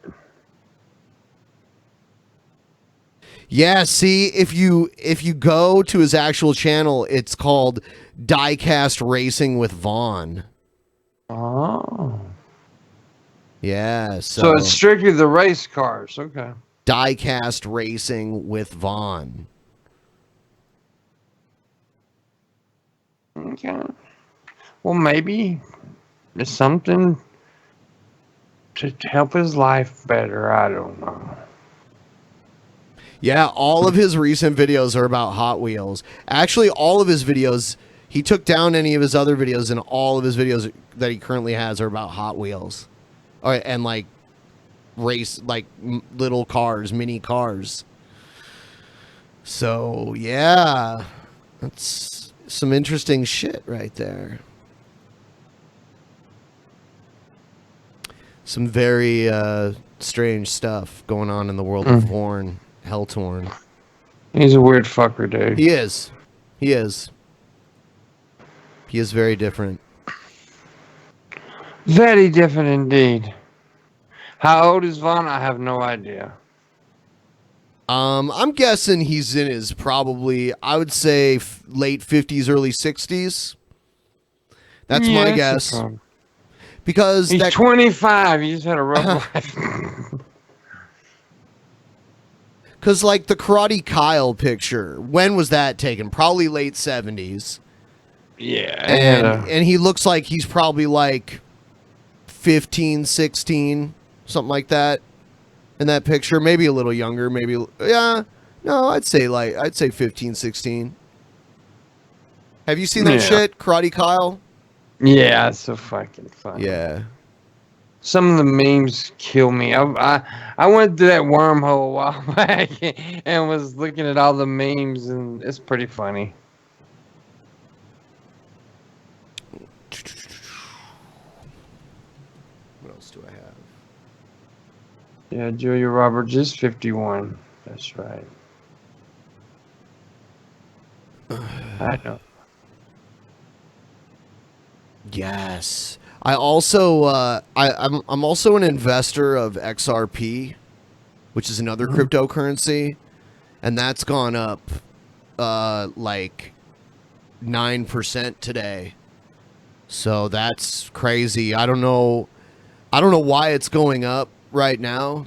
Yeah, see, if you go to his actual channel, it's called Diecast Racing with Vaughn. Oh. Yeah, So it's strictly the race cars. Okay. Diecast Racing with Vaughn. Okay. Well, maybe it's something to help his life better. I don't know. Yeah, all of his recent videos are about Hot Wheels. Actually, all of his videos, he took down any of his other videos, and all of his videos that he currently has are about Hot Wheels. And like race, like little cars, mini cars. So yeah, that's some interesting shit right there. Some very strange stuff going on in the world of Horn, Helltorn. He's a weird fucker, dude. He is. He is. He is very different. Very different indeed. How old is Vaughn? I have no idea. I'm guessing he's in his probably, I would say, late 50s, early 60s. That's my guess. Because he's 25. He just had a rough life. Because, like, the Karate Kyle picture, when was that taken? Probably late 70s. Yeah. And he looks like he's probably like 15, 16, something like that in that picture. Maybe a little younger, maybe. Yeah. No, I'd say 15, 16. Have you seen that shit, Karate Kyle? Yeah, it's so fucking funny. Yeah. Some of the memes kill me. I went through that wormhole a while back and was looking at all the memes, and it's pretty funny. What else do I have? Yeah, Julia Roberts is 51. That's right. I know. Yes. I also I'm also an investor of XRP, which is another cryptocurrency, and that's gone up like 9% today. So that's crazy. I don't know why it's going up right now.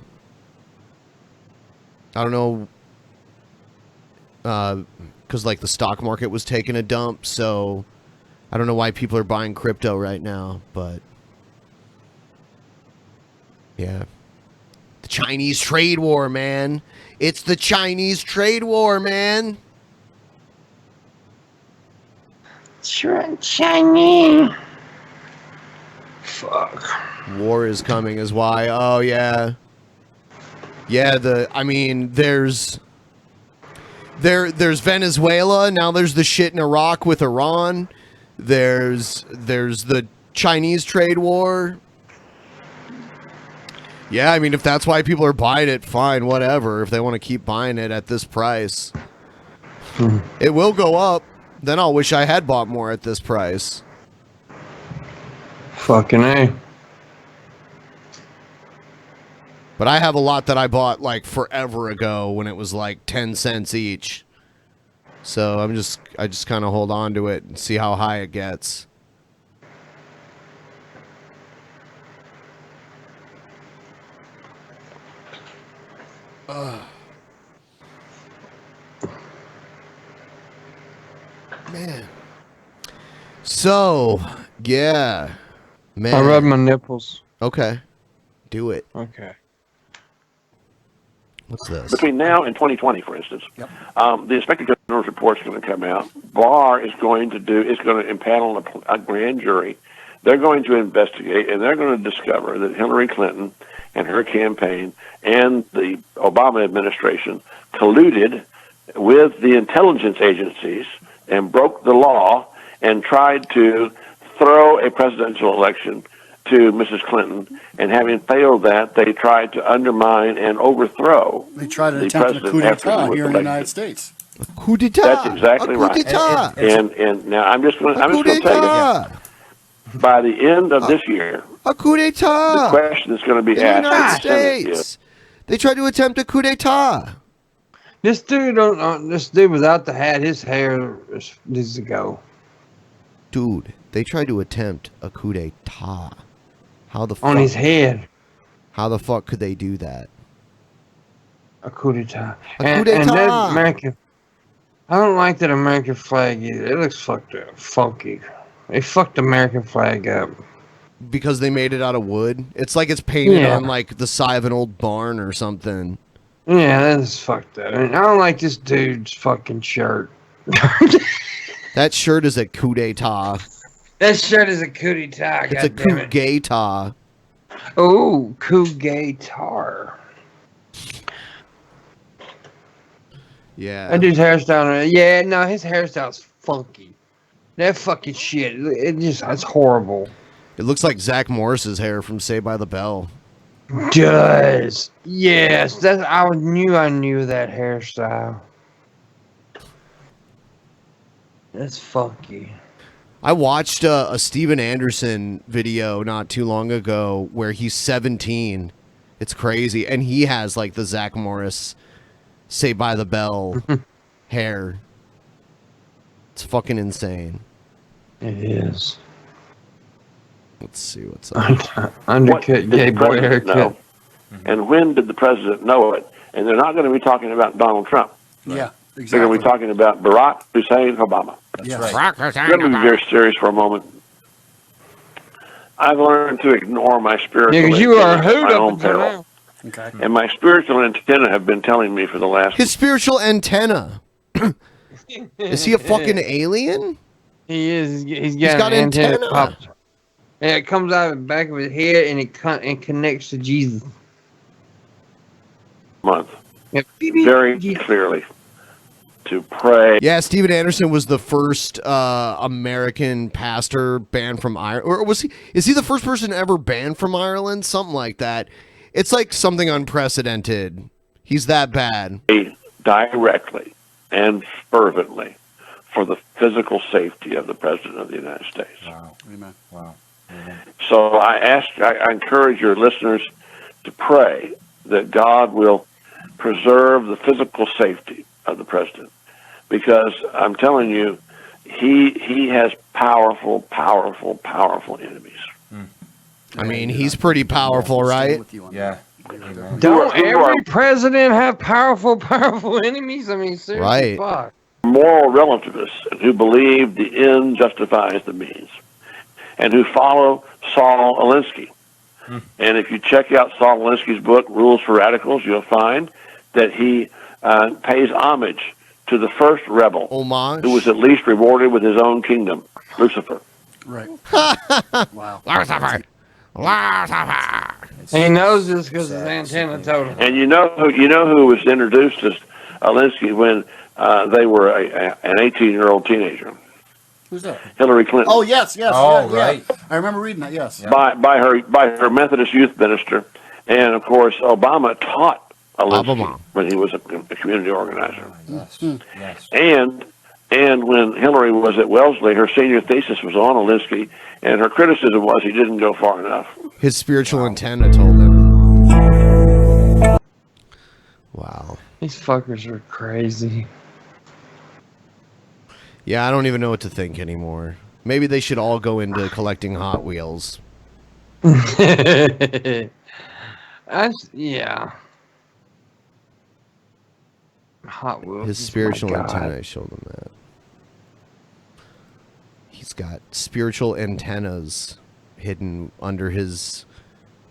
I don't know cuz like the stock market was taking a dump, so I don't know why people are buying crypto right now, but yeah. The Chinese trade war, man. It's the Chinese trade war, man. Chinese. Fuck. War is coming is why. Oh yeah. Yeah, there's Venezuela, now there's the shit in Iraq with Iran. There's the Chinese trade war. Yeah, I mean, if that's why people are buying it, fine, whatever. If they want to keep buying it at this price, it will go up. Then I'll wish I had bought more at this price. Fucking A. But I have a lot that I bought like forever ago when it was like 10 cents each. So I just kind of hold on to it and see how high it gets. Man. So, yeah. Man. I rub my nipples. Okay. Do it. Okay. What's this? Between now and 2020, for instance, the Inspector General's report is going to come out. Barr is going to impanel a grand jury. They're going to investigate, and they're going to discover that Hillary Clinton and her campaign and the Obama administration colluded with the intelligence agencies and broke the law and tried to throw a presidential election to Mrs. Clinton, and having failed that, they tried to undermine and overthrow They tried to the attempt a president coup after he d'etat was here in the elected. United States. Coup d'etat. That's exactly A coup right. d'etat. And now I'm just going to tell d'etat. you, by the end of this year, A coup d'etat. the question that's going to be in the asked United in the Senate States. is, They tried to attempt a coup d'etat. This dude without the hat, his hair needs to go. Dude, they tried to attempt a coup d'etat. How the fuck? On his head. How the fuck could they do that? A coup d'etat. A coup And d'etat. that American, I don't like that American flag either. It looks fucked up, funky. They fucked the American flag up. Because they made it out of wood? It's like it's painted Yeah. on like the side of an old barn or something. Yeah, that's fucked up. And I don't like this dude's fucking shirt. That shirt is a coup d'etat. That shirt is a coup d'etat. It's a coup d'etat. Oh, coup d'etat. Yeah. That dude's hairstyle. Yeah, no, his hairstyle's funky. That fucking shit. It's horrible. It looks like Zach Morris's hair from Saved by the Bell. Does. Yes, I knew that hairstyle. That's funky. I watched a Steven Anderson video not too long ago where he's 17. It's crazy. And he has like the Zach Morris Saved by the Bell hair. It's fucking insane. It is. Let's see what's up. Undercut gay boy haircut. know? And when did the president know it? And they're not going to be talking about Donald Trump. Yeah. They're going to be talking about Barack Hussein Obama. That's right. I'm going to be very serious for a moment. I've learned to ignore my spiritual Yeah, 'cause you are antenna at hood my up own until peril. now. Okay. And my spiritual antenna have been telling me for the last... His spiritual antenna. Is he a fucking alien? He is. He's He's got, got an antenna. antenna. Pops. Yeah, it comes out of the back of his head and it connects to Jesus. month very clearly to pray. Yeah, Steven Anderson was the first American pastor banned from Ireland. Or was he? Is he the first person ever banned from Ireland? Something like that. It's like something unprecedented. He's that bad. Directly and fervently for the physical safety of the President of the United States. Wow. Amen. Wow. Amen. So I encourage your listeners to pray that God will preserve the physical safety of the President, because I'm telling you, he has powerful enemies. I mean, he's pretty powerful, right? Yeah. Don't every president have powerful enemies? I mean, seriously, Right. fuck. Moral relativists who believe the end justifies the means, and who follow Saul Alinsky. And if you check out Saul Alinsky's book, Rules for Radicals, you'll find that he pays homage to the first rebel who was at least rewarded with his own kingdom, Lucifer. Right. Wow. Lucifer. He knows this because his antenna told him. And you know who was introduced as Alinsky when they were an 18-year-old teenager? Who's that? Hillary Clinton. Oh, yes. Oh, yeah, right. Yeah. I remember reading that, yes. By her Methodist youth minister, and of course Obama taught Alinsky when he was a community organizer. Yes. Yes. And when Hillary was at Wellesley, her senior thesis was on Alinsky, and her criticism was he didn't go far enough. His spiritual antenna told him. Wow. These fuckers are crazy. Yeah, I don't even know what to think anymore. Maybe they should all go into collecting Hot Wheels. Yeah. Hot Wheels. His spiritual antenna showed him that. He's got spiritual antennas hidden under his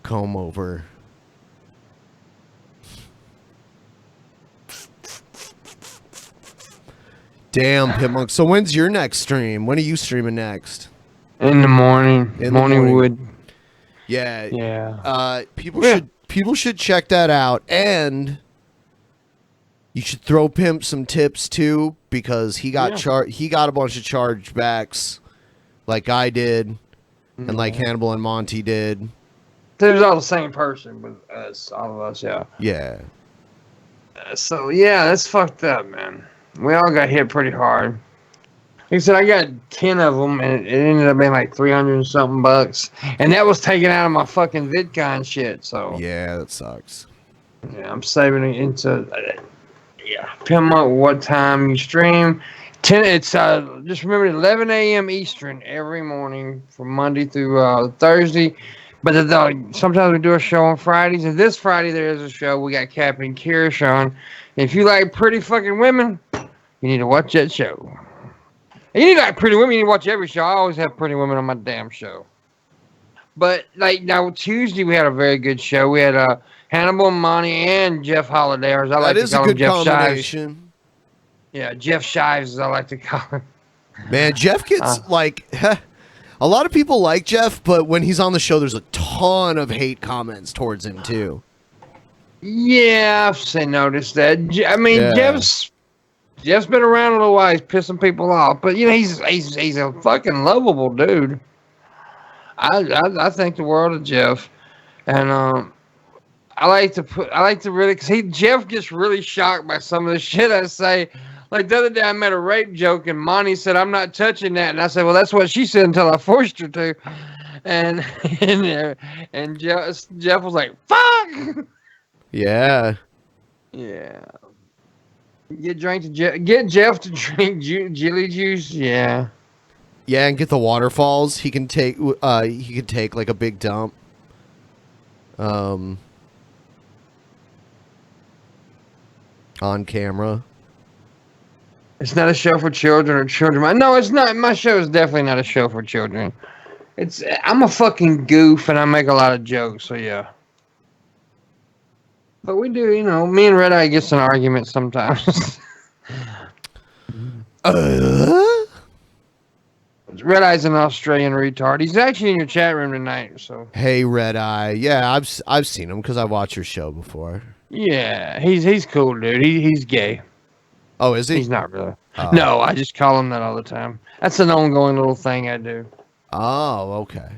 comb over. Damn, Pimpmunk. So when's your next stream? When are you streaming next? In the morning. Morning wood. Yeah. Yeah. People should check that out, and you should throw Pimp some tips too, because he got he got a bunch of chargebacks, like I did, and like Hannibal and Monty did. It was all the same person with us, all of us, yeah. Yeah. So yeah, that's fucked up, man. We all got hit pretty hard. Like I said, I got 10 of them, and it ended up being like 300 and something bucks, and that was taken out of my fucking VidCon shit. So yeah, that sucks. Yeah, I'm saving it into Pimpmunk. What time you stream? 10. It's just remember 11 a.m. Eastern every morning from Monday through Thursday. But sometimes we do a show on Fridays, and this Friday there is a show. We got Captain Kirish on. If you like pretty fucking women, you need to watch that show. And you need to like pretty women, you need to watch every show. I always have pretty women on my damn show. But like now Tuesday we had a very good show. We had Hannibal, Monty, and Jeff Holiday, or as I like to call him, Jeff Shives. Yeah, Jeff Shives, as I like to call him. Man, Jeff gets like a lot of people like Jeff, but when he's on the show, there's a ton of hate comments towards him too. Yeah, I've noticed that. I mean, Jeff's been around a little while. He's pissing people off, but you know, he's a fucking lovable dude. I think the world of Jeff, and I like to really, because Jeff gets really shocked by some of the shit I say. Like the other day, I made a rape joke, and Monty said, "I'm not touching that," and I said, "Well, that's what she said until I forced her to," and Jeff was like, "Fuck." Yeah. Yeah. Get Jeff to drink jelly juice. Yeah. Yeah, and get the waterfalls. He can take like a big dump. On camera. It's not a show for children or children. No, it's not. My show is definitely not a show for children. I'm a fucking goof and I make a lot of jokes, so yeah. But we do, me and Red Eye gets an argument sometimes. Red Eye's an Australian retard. He's actually in your chat room tonight, so. Hey, Red Eye. Yeah, I've seen him because I watched your show before. Yeah, he's cool, dude. He's gay. Oh, is he? He's not really. No, I just call him that all the time. That's an ongoing little thing I do. Oh, okay.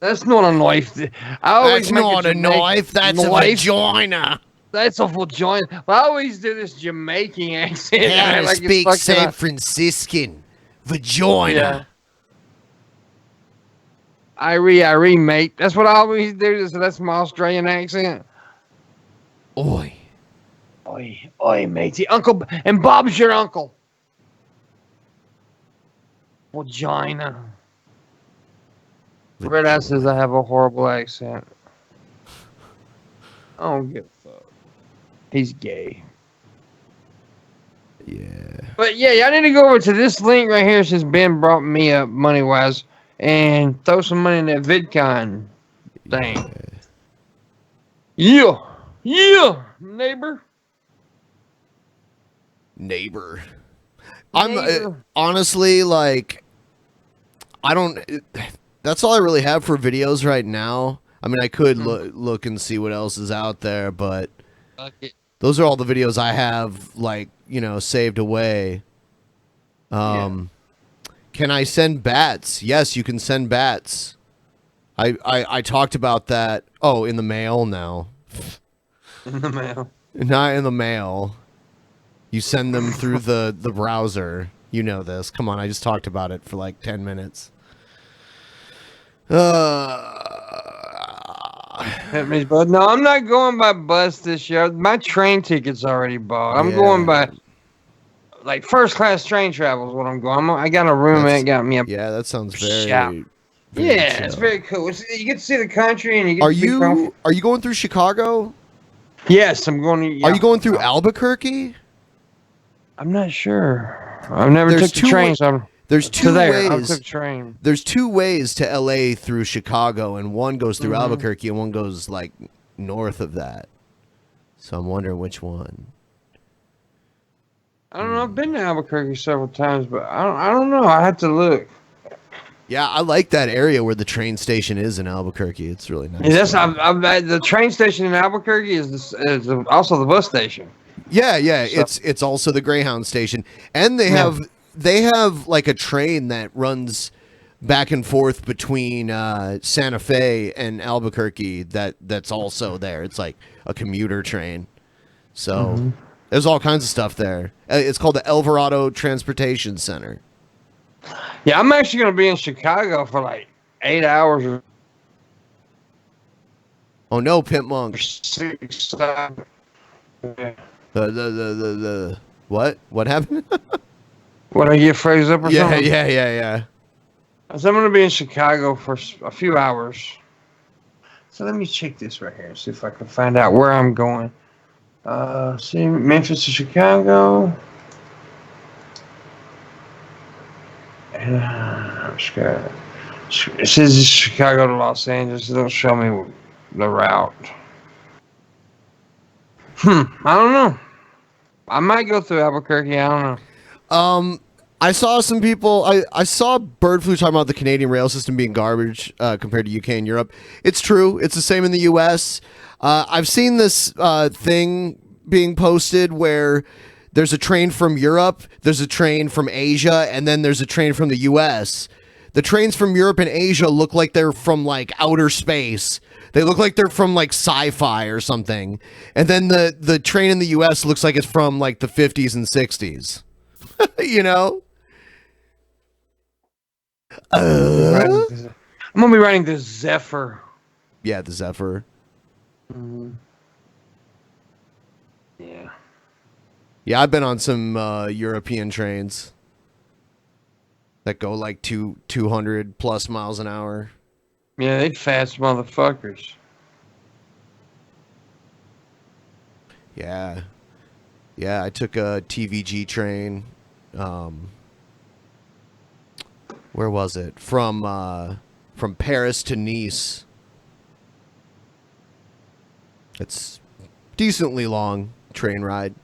That's not a knife. That's not a knife. That's a vagina. That's a vagina. I always do this Jamaican accent. How to like speak San Franciscan. Vagina. Yeah. Irie, mate. That's what I always do. So that's my Australian accent. Oi. Oi, matey. Uncle, and Bob's your uncle. Vagina. Red Eye says I have a horrible accent. I don't give a fuck. He's gay. Yeah. But yeah, y'all need to go over to this link right here since Ben brought me up money-wise and throw some money in that VidCon thing. Yeah. Yeah, neighbor. I'm honestly like, that's all I really have for videos right now. I mean, I could look and see what else is out there, but those are all the videos I have, like, saved away. Can I send bats? Yes, you can send bats. I talked about that. Oh, in the mail now. In the mail. Not in the mail. You send them through the browser. You know this. Come on, I just talked about it for like 10 minutes. Hit me, bud. No, I'm not going by bus this year. My train ticket's already bought. I'm going by like first class train travel is what I'm going. I got a roommate got me a that sounds very chill. It's very cool. You get to see the country and you get Are to be comfortable. you going through Chicago? Yes, I'm going. Are you going through Albuquerque? I'm not sure. I've never took the train. There's two ways. I took train. There's two ways to LA through Chicago, and one goes through Albuquerque, and one goes like north of that. So I'm wondering which one. I don't know. I've been to Albuquerque several times, but I don't know. I have to look. Yeah, I like that area where the train station is in Albuquerque. It's really nice. Yeah, the train station in Albuquerque is also the bus station. Yeah. It's also the Greyhound station, and they have like a train that runs back and forth between Santa Fe and Albuquerque. That's also there. It's like a commuter train. So there's all kinds of stuff there. It's called the Alvarado Transportation Center. Yeah, I'm actually going to be in Chicago for like 8 hours. Oh no, Pimpmunk. 6 7. The what? What happened? What, I get phrased up or something? Yeah. So I'm going to be in Chicago for a few hours. So let me check this right here and see if I can find out where I'm going. See, Memphis to Chicago. And it says it's Chicago to Los Angeles. It don't show me the route. I don't know. I might go through Albuquerque. I don't know. I saw some people. I saw Bird Flu talking about the Canadian rail system being garbage compared to UK and Europe. It's true. It's the same in the US. I've seen this thing being posted where there's a train from Europe, there's a train from Asia, and then there's a train from the US. The trains from Europe and Asia look like they're from like outer space. They look like they're from like sci-fi or something. And then the train in the US looks like it's from like the 50s and 60s. You know? I'm going to be riding the Zephyr. Yeah, the Zephyr. Yeah. Yeah, I've been on some European trains that go like 200 plus miles an hour. Yeah, they fast motherfuckers. Yeah. Yeah, I took a TVG train. Where was it? From Paris to Nice. It's decently long train ride.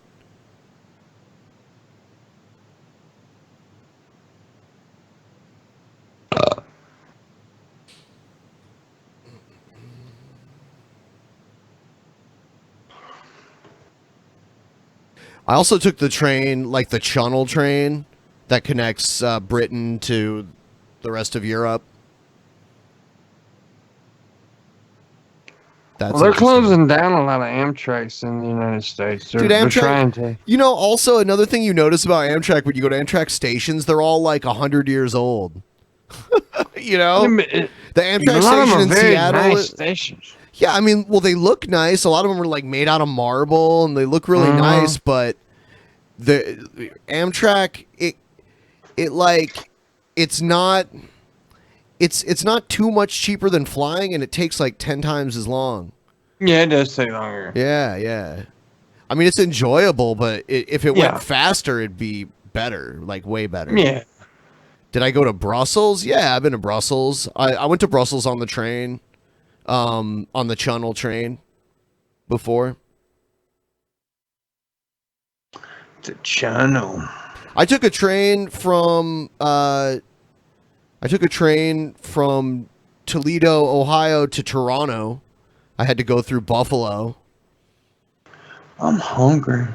I also took the train, like the Channel train, that connects Britain to the rest of Europe. That's Well, they're interesting. closing down a lot of Amtraks in the United States. They're, Dude, they're Amtrak, trying to. You know, also another thing you notice about Amtrak, when you go to Amtrak stations, they're all like 100 years old. You know? The Amtrak a lot of them station are in very Seattle. nice stations. Yeah, I mean, well, they look nice. A lot of them are like made out of marble and they look really nice, but the Amtrak, it's not too much cheaper than flying, and it takes like 10 times as long. Yeah, it does take longer. Yeah. I mean, it's enjoyable, but if it Yeah. went faster, it'd be better, like way better. Yeah. Did I go to Brussels? Yeah, I've been to Brussels. I went to Brussels on the train, on the Channel train before. The Channel. I took a train from Toledo, Ohio to Toronto. I had to go through Buffalo. I'm hungry.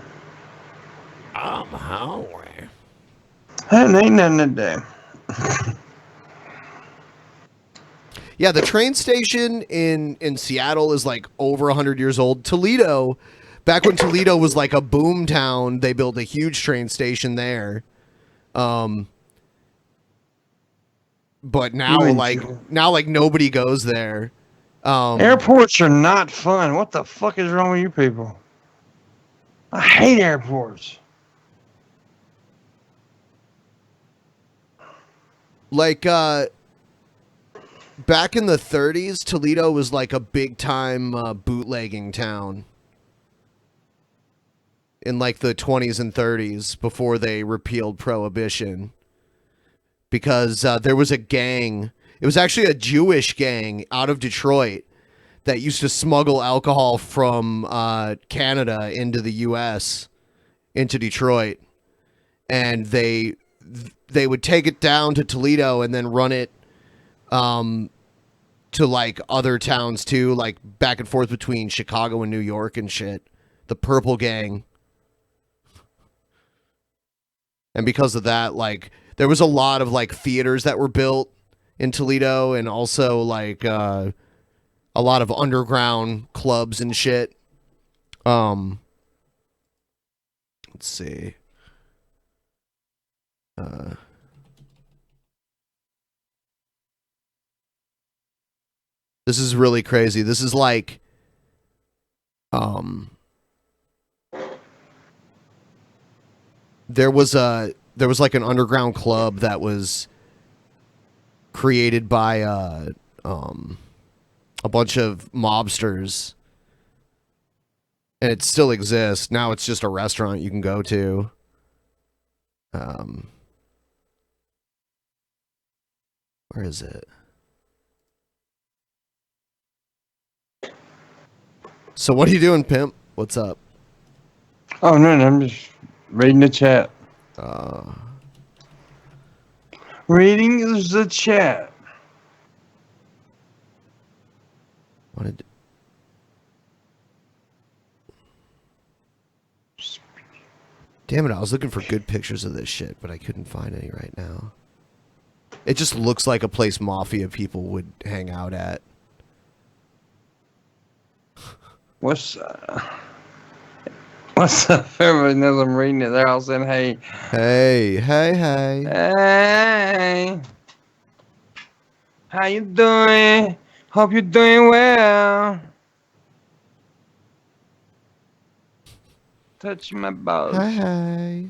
I'm hungry. I haven't eaten nothing today. Yeah, the train station in Seattle is like over 100 years old. Toledo, back when Toledo was like a boom town, they built a huge train station there. But now like nobody goes there. Airports are not fun. What the fuck is wrong with you people? I hate airports. Like back in the 30s, Toledo was like a big time bootlegging town. In like the 20s and 30s, before they repealed prohibition. Because there was a gang. It was actually a Jewish gang out of Detroit that used to smuggle alcohol from Canada into the U.S., into Detroit. And they would take it down to Toledo and then run it to like other towns too, like back and forth between Chicago and New York and shit. The Purple Gang. And because of that, like, there was a lot of like theaters that were built in Toledo, and also like a lot of underground clubs and shit. Let's see. This is really crazy. This is like there was like an underground club that was created by a bunch of mobsters, and it still exists. Now it's just a restaurant you can go to. Where is it? So what are you doing, Pimp? What's up? Oh, no, I'm just reading the chat. Reading the chat. Damn it, I was looking for good pictures of this shit, but I couldn't find any right now. It just looks like a place mafia people would hang out at. What's up, everybody knows I'm reading it. They're all saying, hey. Hey. Hey. How you doing? Hope you're doing well. Touch my balls. Hi.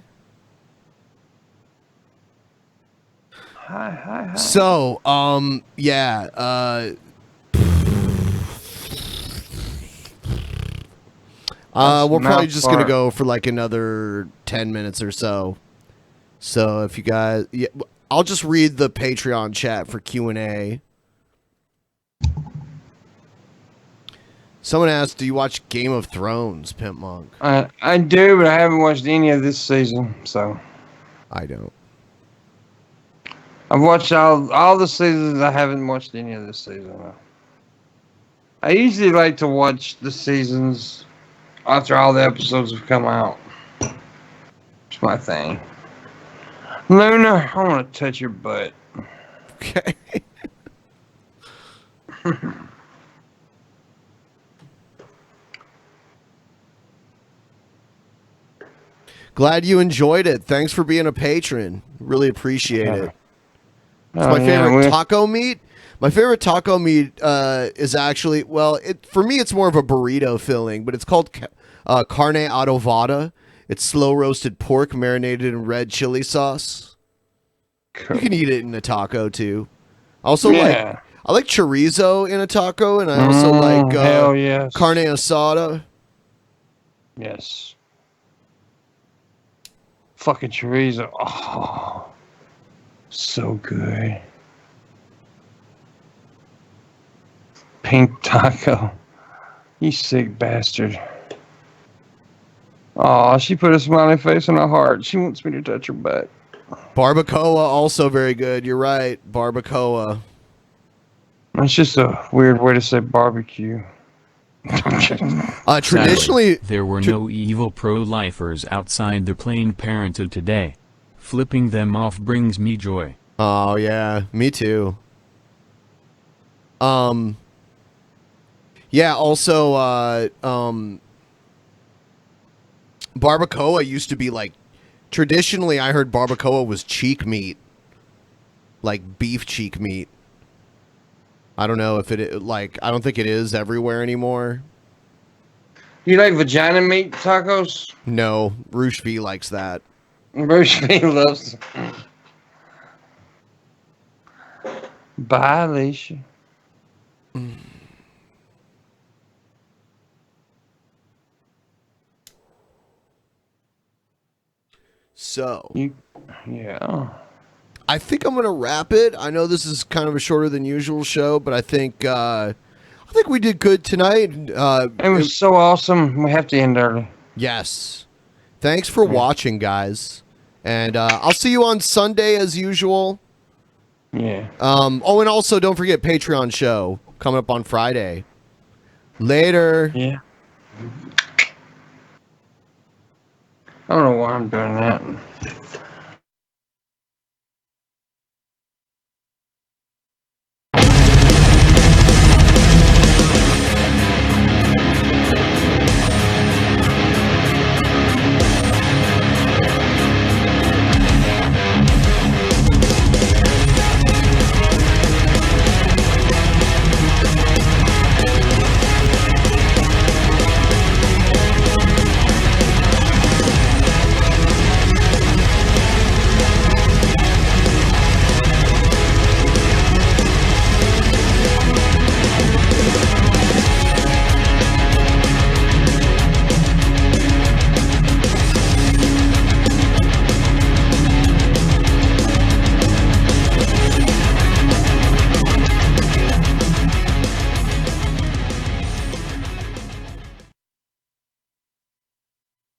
Hi. So, yeah, We're probably just gonna go for like another 10 minutes or so. So if you guys, yeah, I'll just read the Patreon chat for Q&A. Someone asked, "Do you watch Game of Thrones, Pimpmunk?" I do, but I haven't watched any of this season, so I don't. I've watched all the seasons. I haven't watched any of this season. I usually like to watch the seasons after all the episodes have come out. It's my thing. Luna, I want to touch your butt. Okay. Glad you enjoyed it. Thanks for being a patron. Really appreciate it. It's my favorite taco meat. My favorite taco meat is actually, well, for me it's more of a burrito filling, but it's called carne adobada. It's slow roasted pork marinated in red chili sauce. You can eat it in a taco too. Also, I like chorizo in a taco, and I also like carne asada. Yes. Fucking chorizo. Oh, so good. Pink taco. You sick bastard. Oh, she put a smiley face on her heart. She wants me to touch her butt. Barbacoa, also very good. You're right. Barbacoa. That's just a weird way to say barbecue. Traditionally, there were no evil pro-lifers outside the Planned Parenthood today. Flipping them off brings me joy. Oh yeah, me too. Yeah, also barbacoa used to be like, traditionally I heard barbacoa was cheek meat. Like beef cheek meat. I don't know if it, like, I don't think it is everywhere anymore. You like vagina meat tacos? No, Roosh V likes that. Roosh V loves. Bye, Alicia. So, yeah. I think I'm gonna wrap it. I know this is kind of a shorter than usual show, but I think we did good tonight. It was so awesome. We have to end early. Yes. Thanks for watching, guys, and I'll see you on Sunday as usual. Yeah. Oh, and also don't forget Patreon show coming up on Friday. Later. Yeah. I don't know why I'm doing that.